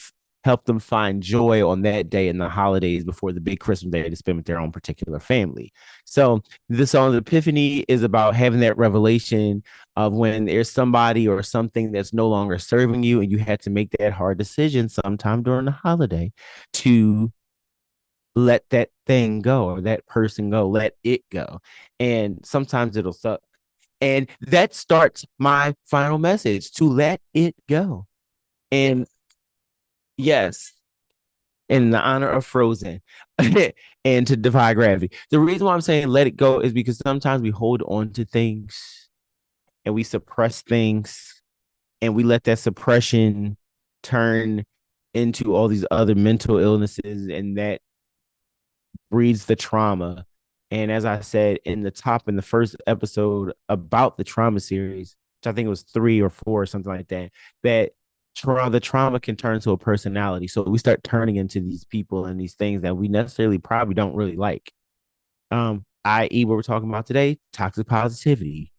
help them find joy on that day and the holidays before the big Christmas day to spend with their own particular family. So the song Epiphany is about having that revelation of when there's somebody or something that's no longer serving you, and you had to make that hard decision sometime during the holiday to let that thing go or that person go, let it go. And sometimes it'll suck. And that starts my final message, to let it go. And yes, in the honor of Frozen and to defy gravity. The reason why I'm saying let it go is because sometimes we hold on to things and we suppress things, and we let that suppression turn into all these other mental illnesses, and that breeds the trauma. And as I said in the first episode about the trauma series, which I think it was 3 or 4 or something like that, that the trauma can turn to a personality. So we start turning into these people and these things that we necessarily probably don't really like. I.e., what we're talking about today, toxic positivity.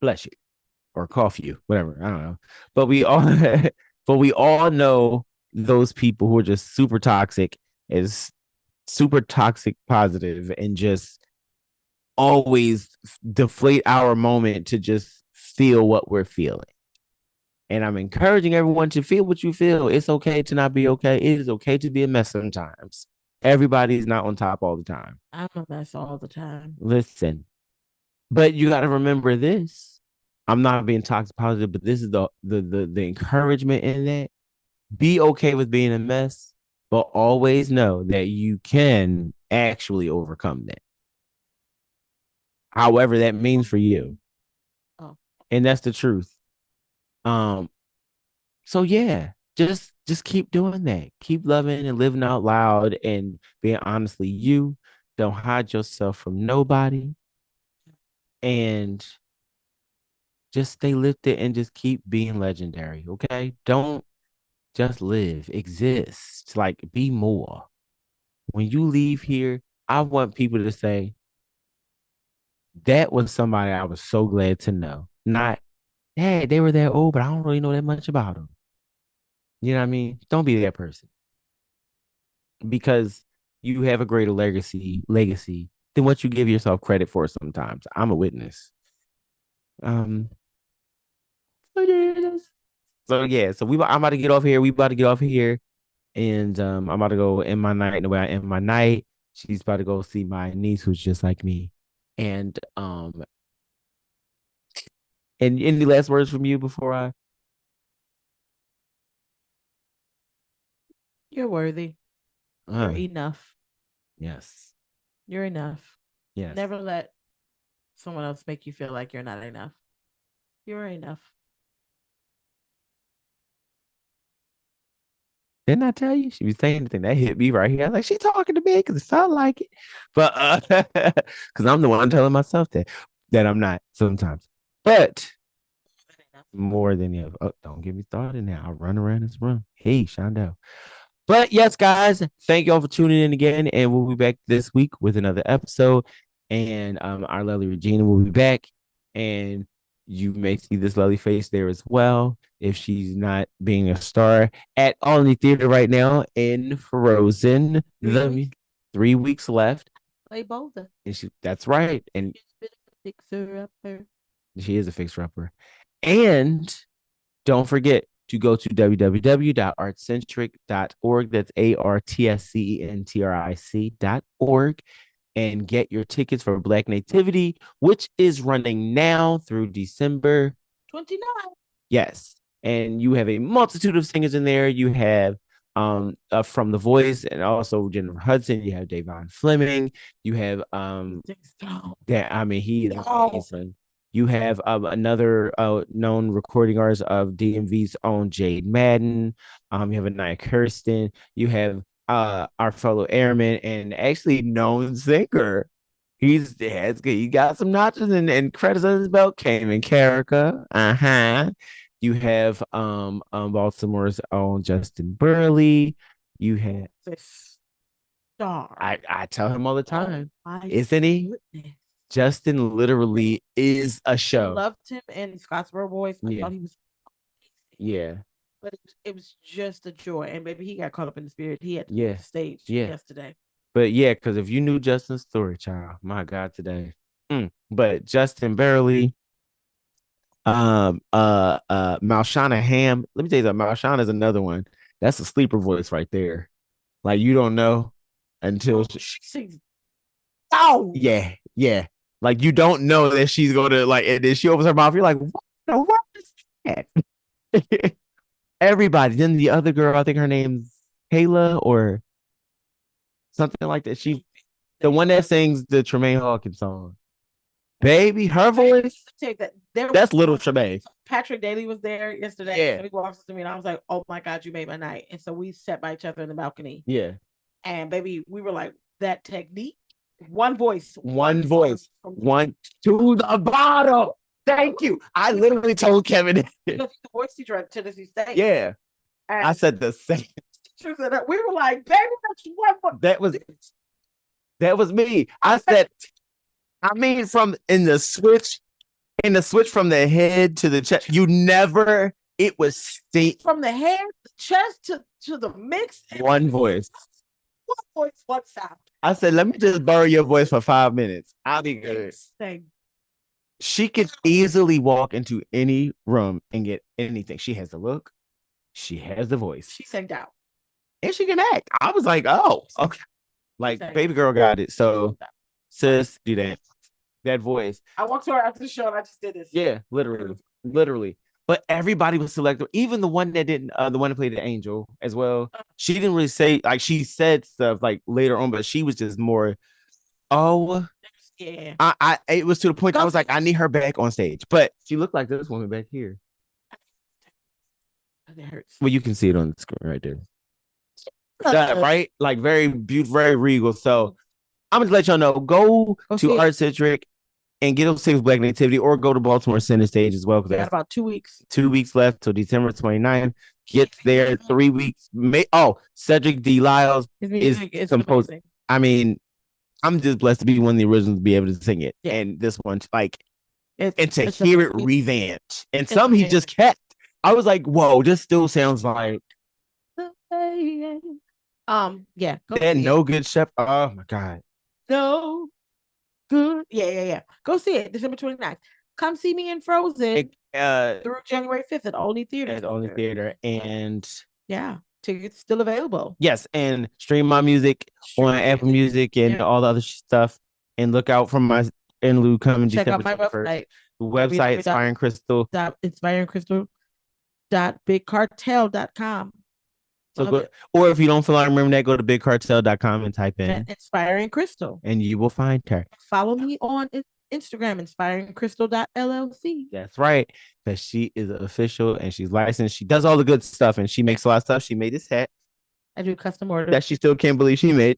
Bless you, or cough you, whatever. I don't know. But we all but we all know those people who are just super toxic, is super toxic positive, and just always deflate our moment to just feel what we're feeling. And I'm encouraging everyone to feel what you feel. It's okay to not be okay. It is okay to be a mess sometimes. Everybody's not on top all the time. I'm a mess all the time. Listen, but you got to remember this. I'm not being toxic positive, but this is the encouragement in that. Be okay with being a mess, but always know that you can actually overcome that, however that means for you. Oh. And that's the truth. Um, so yeah, just keep doing that. Keep loving and living out loud and being honestly you. Don't hide yourself from nobody. And just stay lifted and just keep being legendary. Okay. Don't just live, exist, like be more. When you leave here, I want people to say, that was somebody I was so glad to know. Not, hey, they were that old, but I don't really know that much about them. You know what I mean? Don't be that person, because you have a greater legacy than what you give yourself credit for sometimes. I'm a witness. Um, so yeah, so I'm about to get off here. We about to get off here, and I'm about to go end my night. And the way I end my night, she's about to go see my niece, who's just like me. And any last words from you before I? You're worthy. You're Uh, enough. yes, You're enough. yes. Never let someone else make you feel like you're not enough. You're enough. Didn't I tell you? She was saying anything that hit me right here. I was like, she talking to me because it felt like it. But because I'm the one telling myself that I'm not sometimes. But more than you. Oh, don't get me started now. I'll run around this room. Hey, Shonda. But yes, guys, thank you all for tuning in again. And we'll be back this week with another episode. And our lovely Regina will be back. And you may see this lovely face there as well, if she's not being a star at Olney Theater right now in Frozen. 3 weeks left. Play bolder. And that's right. And Fixer upper. she is a fixer upper. And don't forget to go to www.artcentric.org. That's artscentric.org, and get your tickets for Black Nativity, which is running now through December 29. Yes. And you have a multitude of singers in there. You have from The Voice, and also Jennifer Hudson. You have Davon Fleming. You have that, I mean, he is amazing. You have another known recording artist of DMV's own Jade Madden. You have Anaya Kirsten. You have our fellow airman and actually known singer. He got some notches and credits on his belt. Came in Carica. Uh-huh. You have Baltimore's own Justin Burley. You have this star. I tell him all the time, oh, isn't he? Goodness. Justin literally is a show. I loved him in Scottsboro Boys. I Yeah. thought he was Yeah. But it was just a joy. And baby, he got caught up in the spirit. He had to leave the stage yesterday. But yeah, because if you knew Justin's story, child, my God, today. But Justin Barely, Malshana Ham. Let me tell you that Malshana is another one. That's a sleeper voice right there. Like you don't know until she sings. Oh yeah. Like you don't know that she's going to like, and then she opens her mouth. You're like, what is that? Everybody. Then the other girl, I think her name's Kayla or something like that. She, the one that sings the Tremaine Hawkins song. Baby, her voice. That's little Tremaine. Patrick Daly was there yesterday. Yeah. And he walks up to me and I was like, oh my God, you made my night. And so we sat by each other in the balcony. Yeah. And baby, we were like, that technique, one voice. One to the bottom. Thank you. I literally told Kevin. The voice teacher at Tennessee State. Yeah. And I said the same. We were like, baby, that's one. That was me. I said, I mean, from in the switch from the head to the chest, it was from the head, the chest to the mix. One voice. One voice, one sound. I said, let me just borrow your voice for 5 minutes. I'll be good. She could easily walk into any room and get anything. She has the look. She has the voice. She sang out. And she can act. I was like, oh, okay. Like, baby girl got it. So, sis, do that. That voice. I walked to her after the show and I just did this. Yeah, literally. But everybody was selected. Even the one that didn't, the one that played the angel as well. She didn't really say, like, she said stuff like later on, but she was just more, yeah. It was to the point I was like, I need her back on stage. But she looked like this woman back here. It hurts. Well, you can see it on the screen right there. Right? Like very beautiful, very regal. So I'm gonna let y'all know. Go to Art Citric and get those 6 Black Nativity, or go to Baltimore Center Stage as well. Because got about 2 weeks. 2 weeks left till December 29th. Get there 3 weeks. Cedric D. Lyles is composed. Amazing. I mean, I'm just blessed to be one of the originals to be able to sing it. Yeah. And this one, like, and to hear it revamped. And some he just kept. I was like, whoa, this still sounds like. Yeah. And No Good Shepherd. Oh my God. No good. Yeah. Go see it December 29th. Come see me in Frozen through January 5th at Olney Theater. At Olney Theater. And yeah, tickets still available. Yes, and stream my music on Apple Music and all the other stuff. And look out for my interlude coming December 21st. The website inspiringcrystal.bigcartel.com. So go, or if you don't feel like remembering that, go to bigcartel.com and type in Inspiring Crystal, and you will find her. Follow me on Instagram, inspiringcrystal.llc. That's right, because she is official and she's licensed. She does all the good stuff and she makes a lot of stuff. She made this hat. I do custom orders that she still can't believe she made.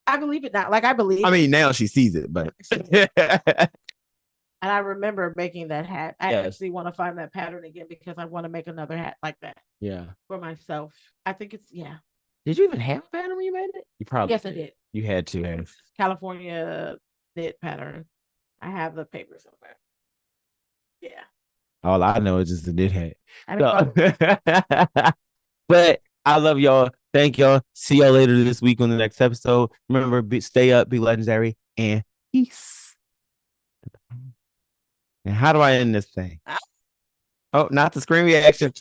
I believe it now. Like I believe. I mean, now she sees it, but. And I remember making that hat. I actually want to find that pattern again because I want to make another hat like that. Yeah. For myself. I think it's, Did you even have a pattern when you made it? You probably Yes, I did. You had to have. California knit pattern. I have the paper somewhere. Yeah. All I know is just the knit hat. But I love y'all. Thank y'all. See y'all later this week on the next episode. Remember, stay up, be legendary, and peace. And how do I end this thing? Oh, not the screen reaction.